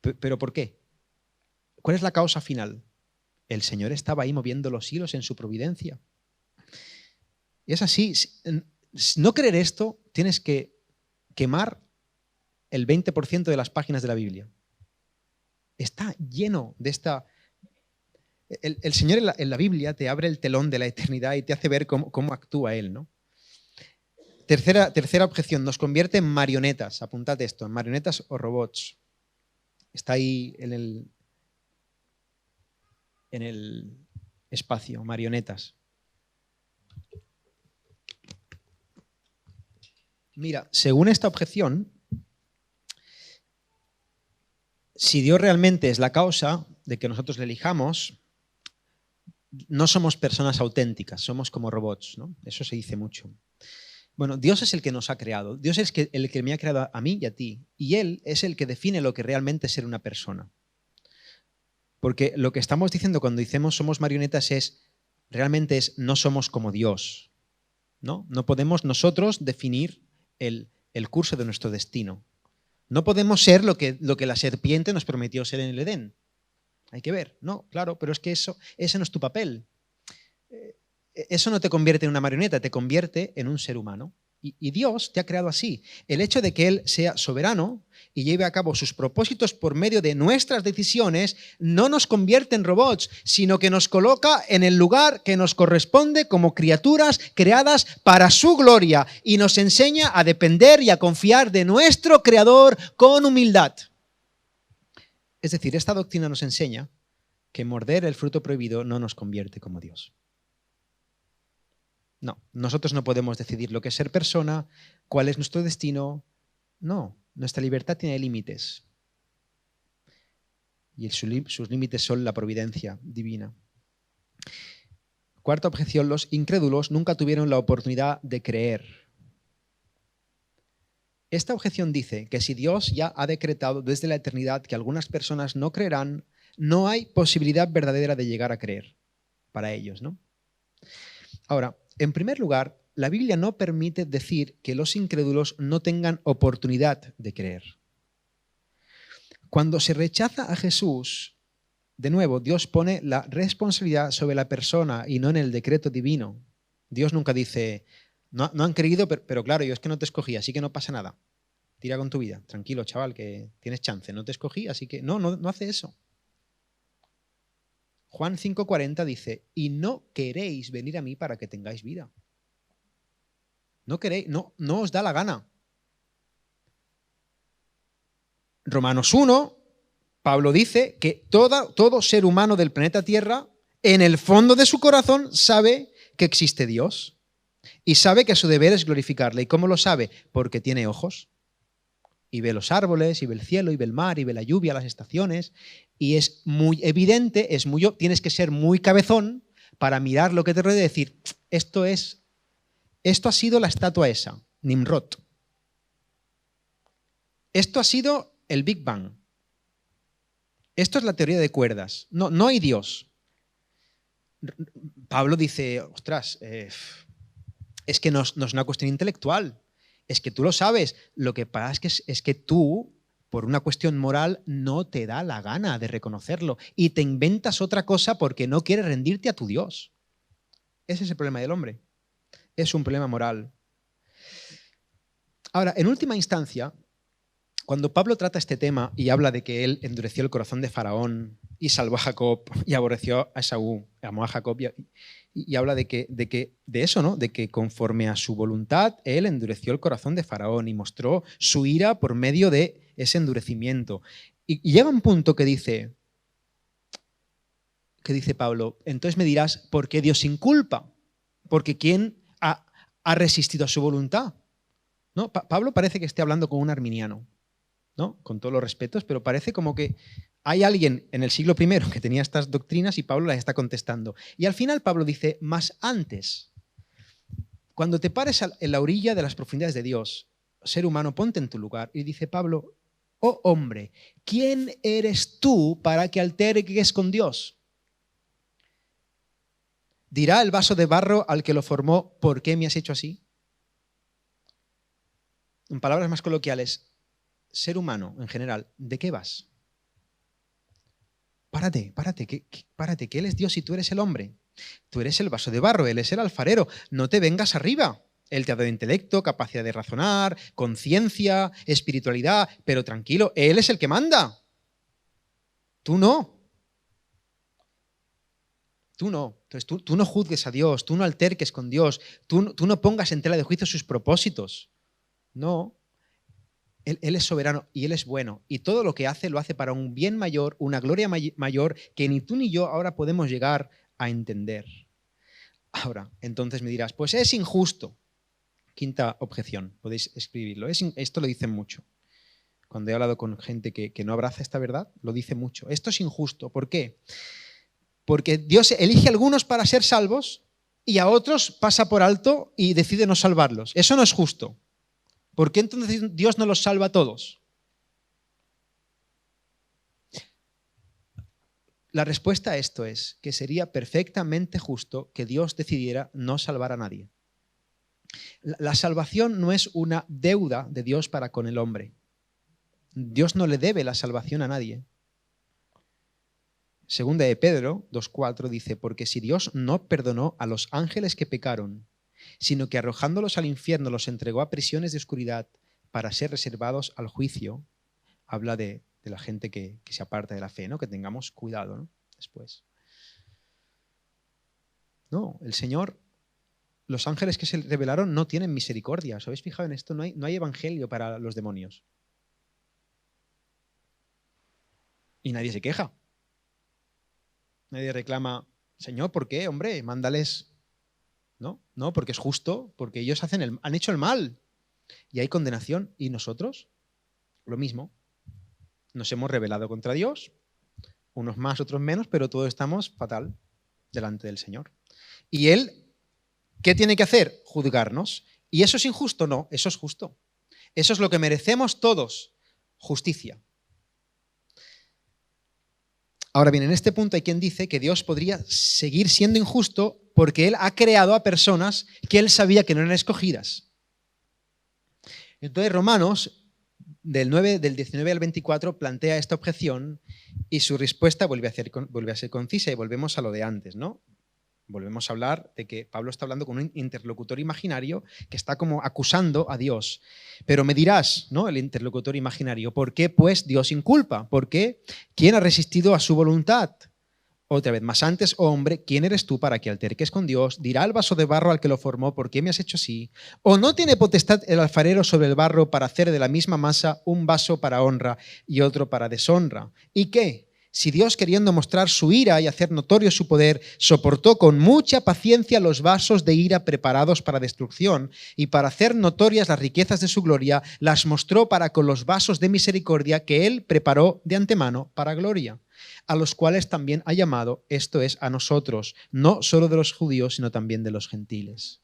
¿Pero por qué? ¿Cuál es la causa final? El Señor estaba ahí moviendo los hilos en su providencia. Y es así. No creer esto, tienes que quemar el 20% de las páginas de la Biblia. Está lleno de esta... El Señor en la Biblia te abre el telón de la eternidad y te hace ver cómo actúa Él, ¿no? Tercera objeción, nos convierte en marionetas. Apuntad esto, en marionetas o robots. Está ahí en el espacio, marionetas. Mira, según esta objeción, si Dios realmente es la causa de que nosotros le elijamos, no somos personas auténticas, somos como robots, ¿no? Eso se dice mucho. Bueno, Dios es el que nos ha creado, Dios es el que me ha creado a mí y a ti, y Él es el que define lo que realmente es ser una persona. Porque lo que estamos diciendo cuando decimos somos marionetas realmente no somos como Dios, ¿no? No podemos nosotros definir el curso de nuestro destino. No podemos ser lo que la serpiente nos prometió ser en el Edén. Hay que ver, no, claro, pero es que ese no es tu papel. Eso no te convierte en una marioneta, te convierte en un ser humano. Y Dios te ha creado así. El hecho de que Él sea soberano y lleve a cabo sus propósitos por medio de nuestras decisiones no nos convierte en robots, sino que nos coloca en el lugar que nos corresponde como criaturas creadas para su gloria y nos enseña a depender y a confiar de nuestro Creador con humildad. Es decir, esta doctrina nos enseña que morder el fruto prohibido no nos convierte como Dios. No, nosotros no podemos decidir lo que es ser persona, cuál es nuestro destino. No, nuestra libertad tiene límites. Y sus límites son la providencia divina. Cuarta objeción, los incrédulos nunca tuvieron la oportunidad de creer. Esta objeción dice que si Dios ya ha decretado desde la eternidad que algunas personas no creerán, no hay posibilidad verdadera de llegar a creer para ellos, ¿no? Ahora, en primer lugar, la Biblia no permite decir que los incrédulos no tengan oportunidad de creer. Cuando se rechaza a Jesús, de nuevo, Dios pone la responsabilidad sobre la persona y no en el decreto divino. Dios nunca dice, no han creído, pero claro, yo es que no te escogí, así que no pasa nada. Tira con tu vida. Tranquilo, chaval, que tienes chance. No te escogí, así que no hace eso. Juan 5:40 dice, y no queréis venir a mí para que tengáis vida. No queréis, no os da la gana. Romanos 1, Pablo dice que todo ser humano del planeta Tierra, en el fondo de su corazón, sabe que existe Dios y sabe que su deber es glorificarle. ¿Y cómo lo sabe? Porque tiene ojos y ve los árboles, y ve el cielo, y ve el mar, y ve la lluvia, las estaciones, y es muy evidente, tienes que ser muy cabezón para mirar lo que te rodea y decir, esto ha sido la estatua esa, Nimrod. Esto ha sido el Big Bang. Esto es la teoría de cuerdas. No hay Dios. Pablo dice, ostras, es que no es una cuestión intelectual. Es que tú lo sabes. Lo que pasa es que tú, por una cuestión moral, no te da la gana de reconocerlo y te inventas otra cosa porque no quieres rendirte a tu Dios. Ese es el problema del hombre. Es un problema moral. Ahora, en última instancia, Cuando Pablo trata este tema y habla de que él endureció el corazón de Faraón y salvó a Jacob y aborreció a Esaú, amó a Jacob y habla de eso, ¿no? De que conforme a su voluntad él endureció el corazón de Faraón y mostró su ira por medio de ese endurecimiento. Y llega un punto que dice Pablo, entonces me dirás, ¿por qué Dios sin culpa? Porque ¿quién ha resistido a su voluntad? ¿No? Pablo parece que esté hablando con un arminiano, ¿no? Con todos los respetos, pero parece como que hay alguien en el siglo I que tenía estas doctrinas y Pablo las está contestando. Y al final Pablo dice, más antes, cuando te pares en la orilla de las profundidades de Dios, ser humano, ponte en tu lugar. Y dice Pablo, oh hombre, ¿quién eres tú para que alterques con Dios? ¿Dirá el vaso de barro al que lo formó, ¿por qué me has hecho así? En palabras más coloquiales, ser humano en general, ¿de qué vas? Párate, que Él es Dios y tú eres el hombre. Tú eres el vaso de barro, Él es el alfarero. No te vengas arriba. Él te ha dado intelecto, capacidad de razonar, conciencia, espiritualidad, pero tranquilo, Él es el que manda. Tú no. Tú no. Entonces tú no juzgues a Dios, tú no alterques con Dios, tú no pongas en tela de juicio sus propósitos. No. Él es soberano y Él es bueno. Y todo lo que hace, lo hace para un bien mayor, una gloria mayor que ni tú ni yo ahora podemos llegar a entender. Ahora, entonces me dirás, pues es injusto. Quinta objeción, podéis escribirlo. Esto lo dicen mucho. Cuando he hablado con gente que no abraza esta verdad, lo dice mucho. Esto es injusto. ¿Por qué? Porque Dios elige a algunos para ser salvos y a otros pasa por alto y decide no salvarlos. Eso no es justo. ¿Por qué entonces Dios no los salva a todos? La respuesta a esto es que sería perfectamente justo que Dios decidiera no salvar a nadie. La salvación no es una deuda de Dios para con el hombre. Dios no le debe la salvación a nadie. Segunda de Pedro 2:4 dice, porque si Dios no perdonó a los ángeles que pecaron, sino que arrojándolos al infierno los entregó a prisiones de oscuridad para ser reservados al juicio, habla de la gente que se aparta de la fe, ¿no? Que tengamos cuidado, ¿no? Después. No, el Señor, los ángeles que se rebelaron no tienen misericordia. ¿Os habéis fijado en esto? No hay evangelio para los demonios. Y nadie se queja. Nadie reclama, Señor, ¿por qué? Hombre, mándales. No, porque es justo, porque ellos han hecho el mal y hay condenación. ¿Y nosotros? Lo mismo. Nos hemos rebelado contra Dios, unos más, otros menos, pero todos estamos fatal delante del Señor. ¿Y Él qué tiene que hacer? Juzgarnos. ¿Y eso es injusto? No, eso es justo. Eso es lo que merecemos todos, justicia. Ahora bien, en este punto hay quien dice que Dios podría seguir siendo injusto porque Él ha creado a personas que Él sabía que no eran escogidas. Entonces Romanos, del 19 al 24, plantea esta objeción y su respuesta vuelve a ser concisa y volvemos a lo de antes, ¿no? Volvemos a hablar de que Pablo está hablando con un interlocutor imaginario que está como acusando a Dios. Pero me dirás, ¿no? El interlocutor imaginario, ¿por qué pues Dios inculpa? ¿Por qué? ¿Quién ha resistido a su voluntad? Otra vez, más antes, oh hombre, ¿quién eres tú para que alterques con Dios? Dirá el vaso de barro al que lo formó, ¿por qué me has hecho así? ¿O no tiene potestad el alfarero sobre el barro para hacer de la misma masa un vaso para honra y otro para deshonra? ¿Y qué? Si Dios, queriendo mostrar su ira y hacer notorio su poder, soportó con mucha paciencia los vasos de ira preparados para destrucción y para hacer notorias las riquezas de su gloria, las mostró para con los vasos de misericordia que Él preparó de antemano para gloria, a los cuales también ha llamado, esto es, a nosotros, no solo de los judíos, sino también de los gentiles.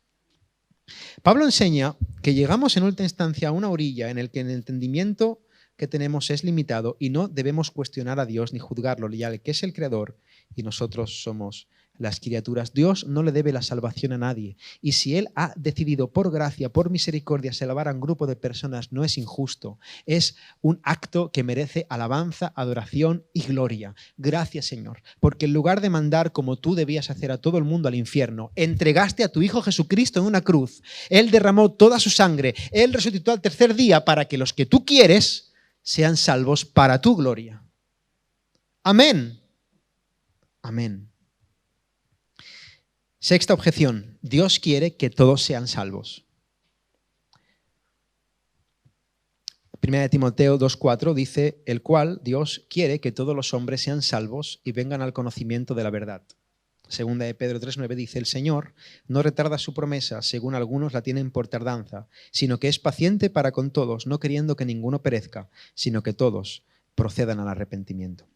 Pablo enseña que llegamos en última instancia a una orilla en la que el entendimiento que tenemos es limitado y no debemos cuestionar a Dios ni juzgarlo, ya que es el creador y nosotros somos las criaturas. Dios no le debe la salvación a nadie y si Él ha decidido por gracia, por misericordia salvar a un grupo de personas, no es injusto, es un acto que merece alabanza, adoración y gloria. Gracias, Señor, porque en lugar de mandar como tú debías hacer a todo el mundo al infierno, entregaste a tu Hijo Jesucristo en una cruz. Él derramó toda su sangre, Él resucitó al tercer día para que los que tú quieres sean salvos para tu gloria. Amén. Amén. Sexta objeción. Dios quiere que todos sean salvos. 1 Timoteo 2:4 dice, el cual Dios quiere que todos los hombres sean salvos y vengan al conocimiento de la verdad. Segunda de Pedro 3:9 dice, el Señor no retarda su promesa, según algunos la tienen por tardanza, sino que es paciente para con todos, no queriendo que ninguno perezca, sino que todos procedan al arrepentimiento.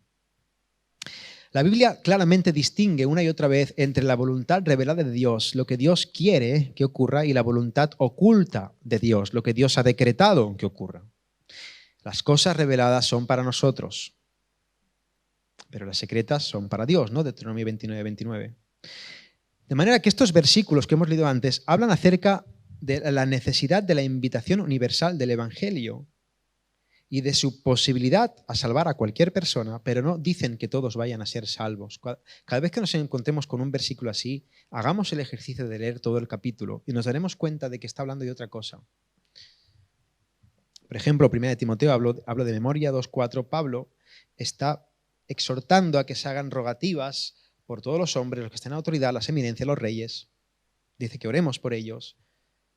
La Biblia claramente distingue una y otra vez entre la voluntad revelada de Dios, lo que Dios quiere que ocurra, y la voluntad oculta de Dios, lo que Dios ha decretado que ocurra. Las cosas reveladas son para nosotros, pero las secretas son para Dios, ¿no? Deuteronomio 29:29. De manera que estos versículos que hemos leído antes hablan acerca de la necesidad de la invitación universal del Evangelio y de su posibilidad a salvar a cualquier persona, pero no dicen que todos vayan a ser salvos. Cada vez que nos encontremos con un versículo así, hagamos el ejercicio de leer todo el capítulo y nos daremos cuenta de que está hablando de otra cosa. Por ejemplo, 1 Timoteo, hablo de memoria 2:4, Pablo está exhortando a que se hagan rogativas por todos los hombres, los que estén en autoridad, las eminencias, los reyes. Dice que oremos por ellos,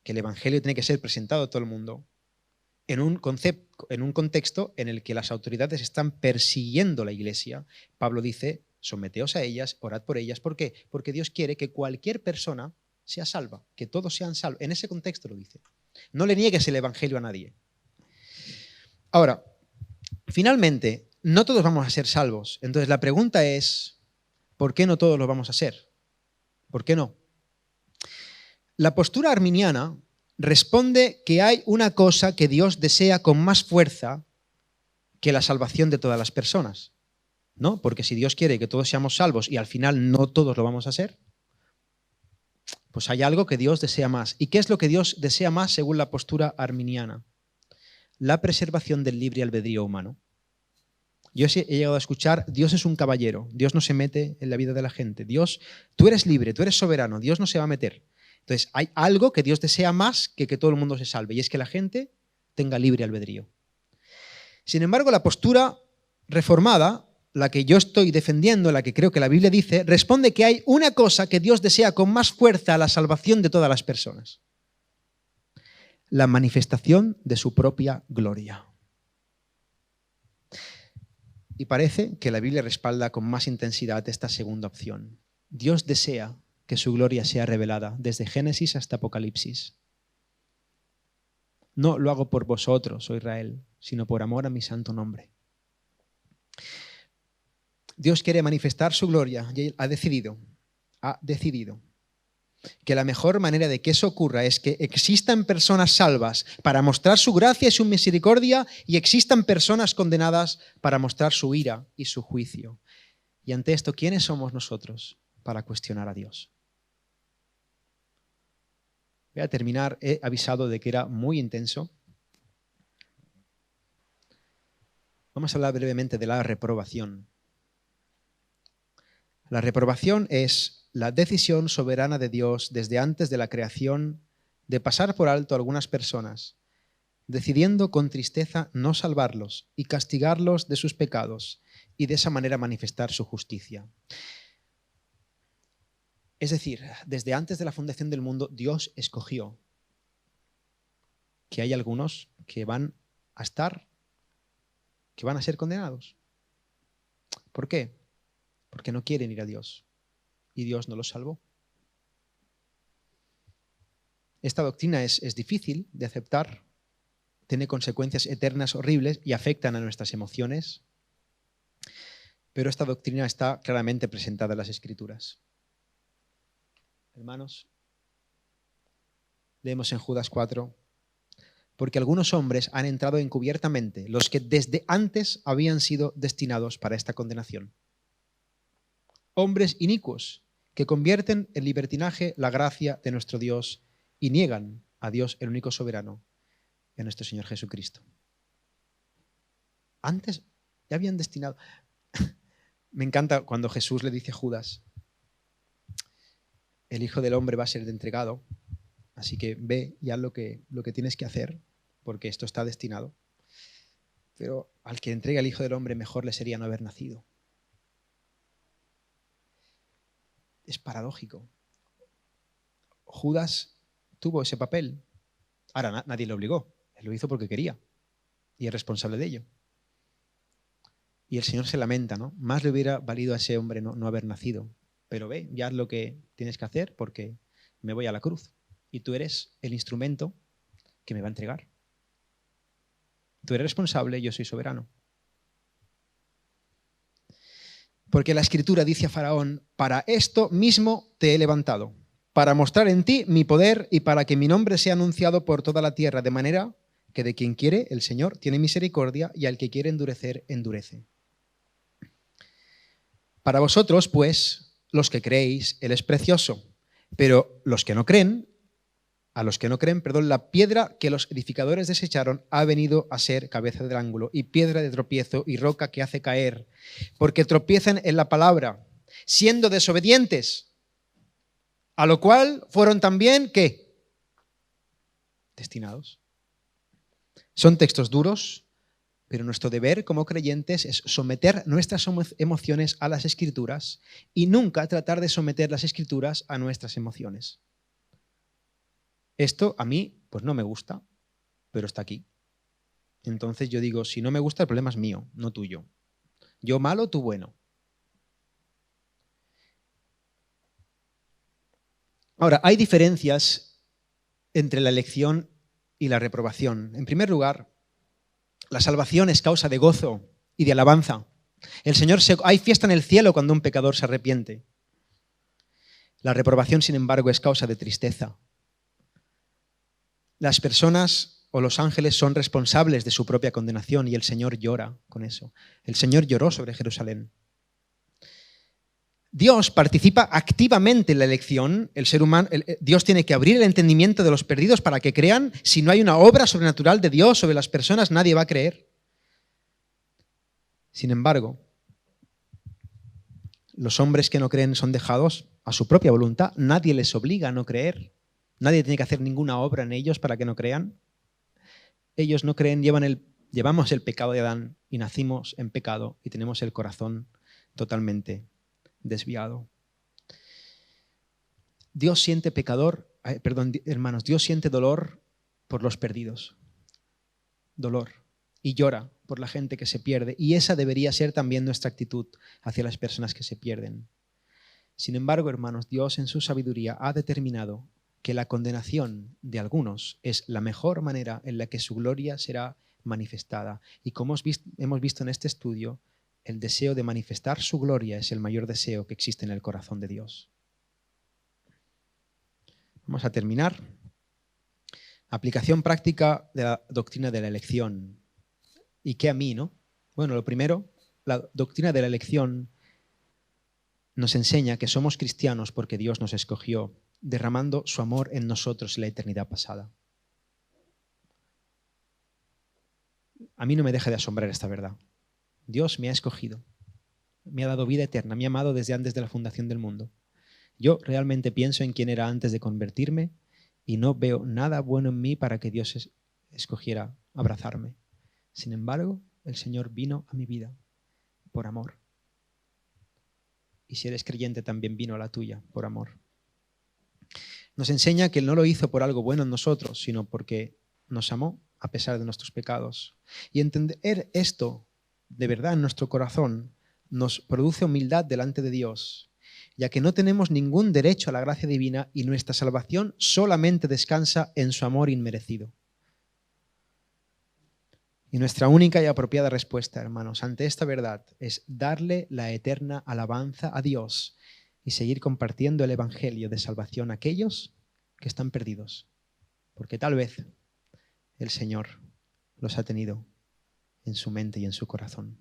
que el Evangelio tiene que ser presentado a todo el mundo, en un contexto en el que las autoridades están persiguiendo la iglesia. Pablo dice, someteos a ellas, orad por ellas. ¿Por qué? Porque Dios quiere que cualquier persona sea salva, que todos sean salvos. En ese contexto lo dice. No le niegues el Evangelio a nadie. Ahora, finalmente, no todos vamos a ser salvos. Entonces la pregunta es, ¿por qué no todos lo vamos a ser? ¿Por qué no? La postura arminiana responde que hay una cosa que Dios desea con más fuerza que la salvación de todas las personas, ¿no? Porque si Dios quiere que todos seamos salvos y al final no todos lo vamos a ser, pues hay algo que Dios desea más. ¿Y qué es lo que Dios desea más según la postura arminiana? La preservación del libre albedrío humano. Yo he llegado a escuchar, Dios es un caballero, Dios no se mete en la vida de la gente. Dios, tú eres libre, tú eres soberano, Dios no se va a meter. Entonces, hay algo que Dios desea más que todo el mundo se salve, y es que la gente tenga libre albedrío. Sin embargo, la postura reformada, la que yo estoy defendiendo, la que creo que la Biblia dice, responde que hay una cosa que Dios desea con más fuerza a la salvación de todas las personas: la manifestación de su propia gloria. Y parece que la Biblia respalda con más intensidad esta segunda opción. Dios desea que su gloria sea revelada desde Génesis hasta Apocalipsis. No lo hago por vosotros, oh Israel, sino por amor a mi santo nombre. Dios quiere manifestar su gloria y Él ha decidido que la mejor manera de que eso ocurra es que existan personas salvas para mostrar su gracia y su misericordia, y existan personas condenadas para mostrar su ira y su juicio. Y ante esto, ¿quiénes somos nosotros para cuestionar a Dios? Voy a terminar, he avisado de que era muy intenso. Vamos a hablar brevemente de la reprobación. La reprobación es la decisión soberana de Dios desde antes de la creación de pasar por alto a algunas personas, decidiendo con tristeza no salvarlos y castigarlos de sus pecados, y de esa manera manifestar su justicia. Es decir, desde antes de la fundación del mundo, Dios escogió que hay algunos que van a ser condenados. ¿Por qué? Porque no quieren ir a Dios. Y Dios no los salvó. Esta doctrina es difícil de aceptar, tiene consecuencias eternas horribles y afectan a nuestras emociones, pero esta doctrina está claramente presentada en las Escrituras. Hermanos, leemos en Judas 4, porque algunos hombres han entrado encubiertamente, los que desde antes habían sido destinados para esta condenación. Hombres inicuos, que convierten en libertinaje la gracia de nuestro Dios y niegan a Dios, el único soberano, y a nuestro Señor Jesucristo. Antes ya habían destinado. Me encanta cuando Jesús le dice a Judas, el Hijo del Hombre va a ser entregado, así que ve y haz lo que tienes que hacer, porque esto está destinado. pero al que entrega el Hijo del Hombre mejor le sería no haber nacido. Es paradójico. Judas tuvo ese papel. Ahora, nadie le obligó. Él lo hizo porque quería. Y es responsable de ello. Y el Señor se lamenta, ¿no? Más le hubiera valido a ese hombre no haber nacido. Pero ve, ya haz lo que tienes que hacer porque me voy a la cruz. Y tú eres el instrumento que me va a entregar. Tú eres responsable, yo soy soberano. Porque la Escritura dice a Faraón, para esto mismo te he levantado, para mostrar en ti mi poder y para que mi nombre sea anunciado por toda la tierra, de manera que de quien quiere, el Señor tiene misericordia y al que quiere endurecer, endurece. Para vosotros, pues, los que creéis, Él es precioso, pero a los que no creen, la piedra que los edificadores desecharon ha venido a ser cabeza del ángulo y piedra de tropiezo y roca que hace caer, porque tropiezan en la palabra, siendo desobedientes, a lo cual fueron también, ¿qué? Destinados. Son textos duros, pero nuestro deber como creyentes es someter nuestras emociones a las Escrituras y nunca tratar de someter las Escrituras a nuestras emociones. Esto a mí, pues no me gusta, pero está aquí. Entonces yo digo, si no me gusta, el problema es mío, no tuyo. Yo malo, tú bueno. Ahora, hay diferencias entre la elección y la reprobación. En primer lugar, la salvación es causa de gozo y de alabanza. Hay fiesta en el cielo cuando un pecador se arrepiente. La reprobación, sin embargo, es causa de tristeza. Las personas o los ángeles son responsables de su propia condenación y el Señor llora con eso. El Señor lloró sobre Jerusalén. Dios participa activamente en la elección. Dios tiene que abrir el entendimiento de los perdidos para que crean. Si no hay una obra sobrenatural de Dios sobre las personas, nadie va a creer. Sin embargo, los hombres que no creen son dejados a su propia voluntad. Nadie les obliga a no creer. Nadie tiene que hacer ninguna obra en ellos para que no crean. Ellos no creen, llevamos el pecado de Adán y nacimos en pecado y tenemos el corazón totalmente desviado. Dios siente hermanos, Dios siente dolor por los perdidos. Dolor. Y llora por la gente que se pierde. Y esa debería ser también nuestra actitud hacia las personas que se pierden. Sin embargo, hermanos, Dios en su sabiduría ha determinado que la condenación de algunos es la mejor manera en la que su gloria será manifestada. Y como hemos visto en este estudio, el deseo de manifestar su gloria es el mayor deseo que existe en el corazón de Dios. Vamos a terminar. Aplicación práctica de la doctrina de la elección. ¿Y qué a mí, no? Bueno, lo primero, la doctrina de la elección nos enseña que somos cristianos porque Dios nos escogió, derramando su amor en nosotros en la eternidad pasada. A mí no me deja de asombrar esta verdad. Dios me ha escogido, me ha dado vida eterna, me ha amado desde antes de la fundación del mundo. Yo realmente pienso en quién era antes de convertirme y no veo nada bueno en mí para que Dios escogiera abrazarme. Sin embargo, el Señor vino a mi vida por amor. Y si eres creyente, también vino a la tuya por amor. Nos enseña que Él no lo hizo por algo bueno en nosotros, sino porque nos amó a pesar de nuestros pecados. Y entender esto de verdad en nuestro corazón nos produce humildad delante de Dios, ya que no tenemos ningún derecho a la gracia divina y nuestra salvación solamente descansa en su amor inmerecido. Y nuestra única y apropiada respuesta, hermanos, ante esta verdad es darle la eterna alabanza a Dios y seguir compartiendo el evangelio de salvación a aquellos que están perdidos, porque tal vez el Señor los ha tenido en su mente y en su corazón.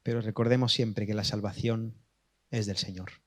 Pero recordemos siempre que la salvación es del Señor.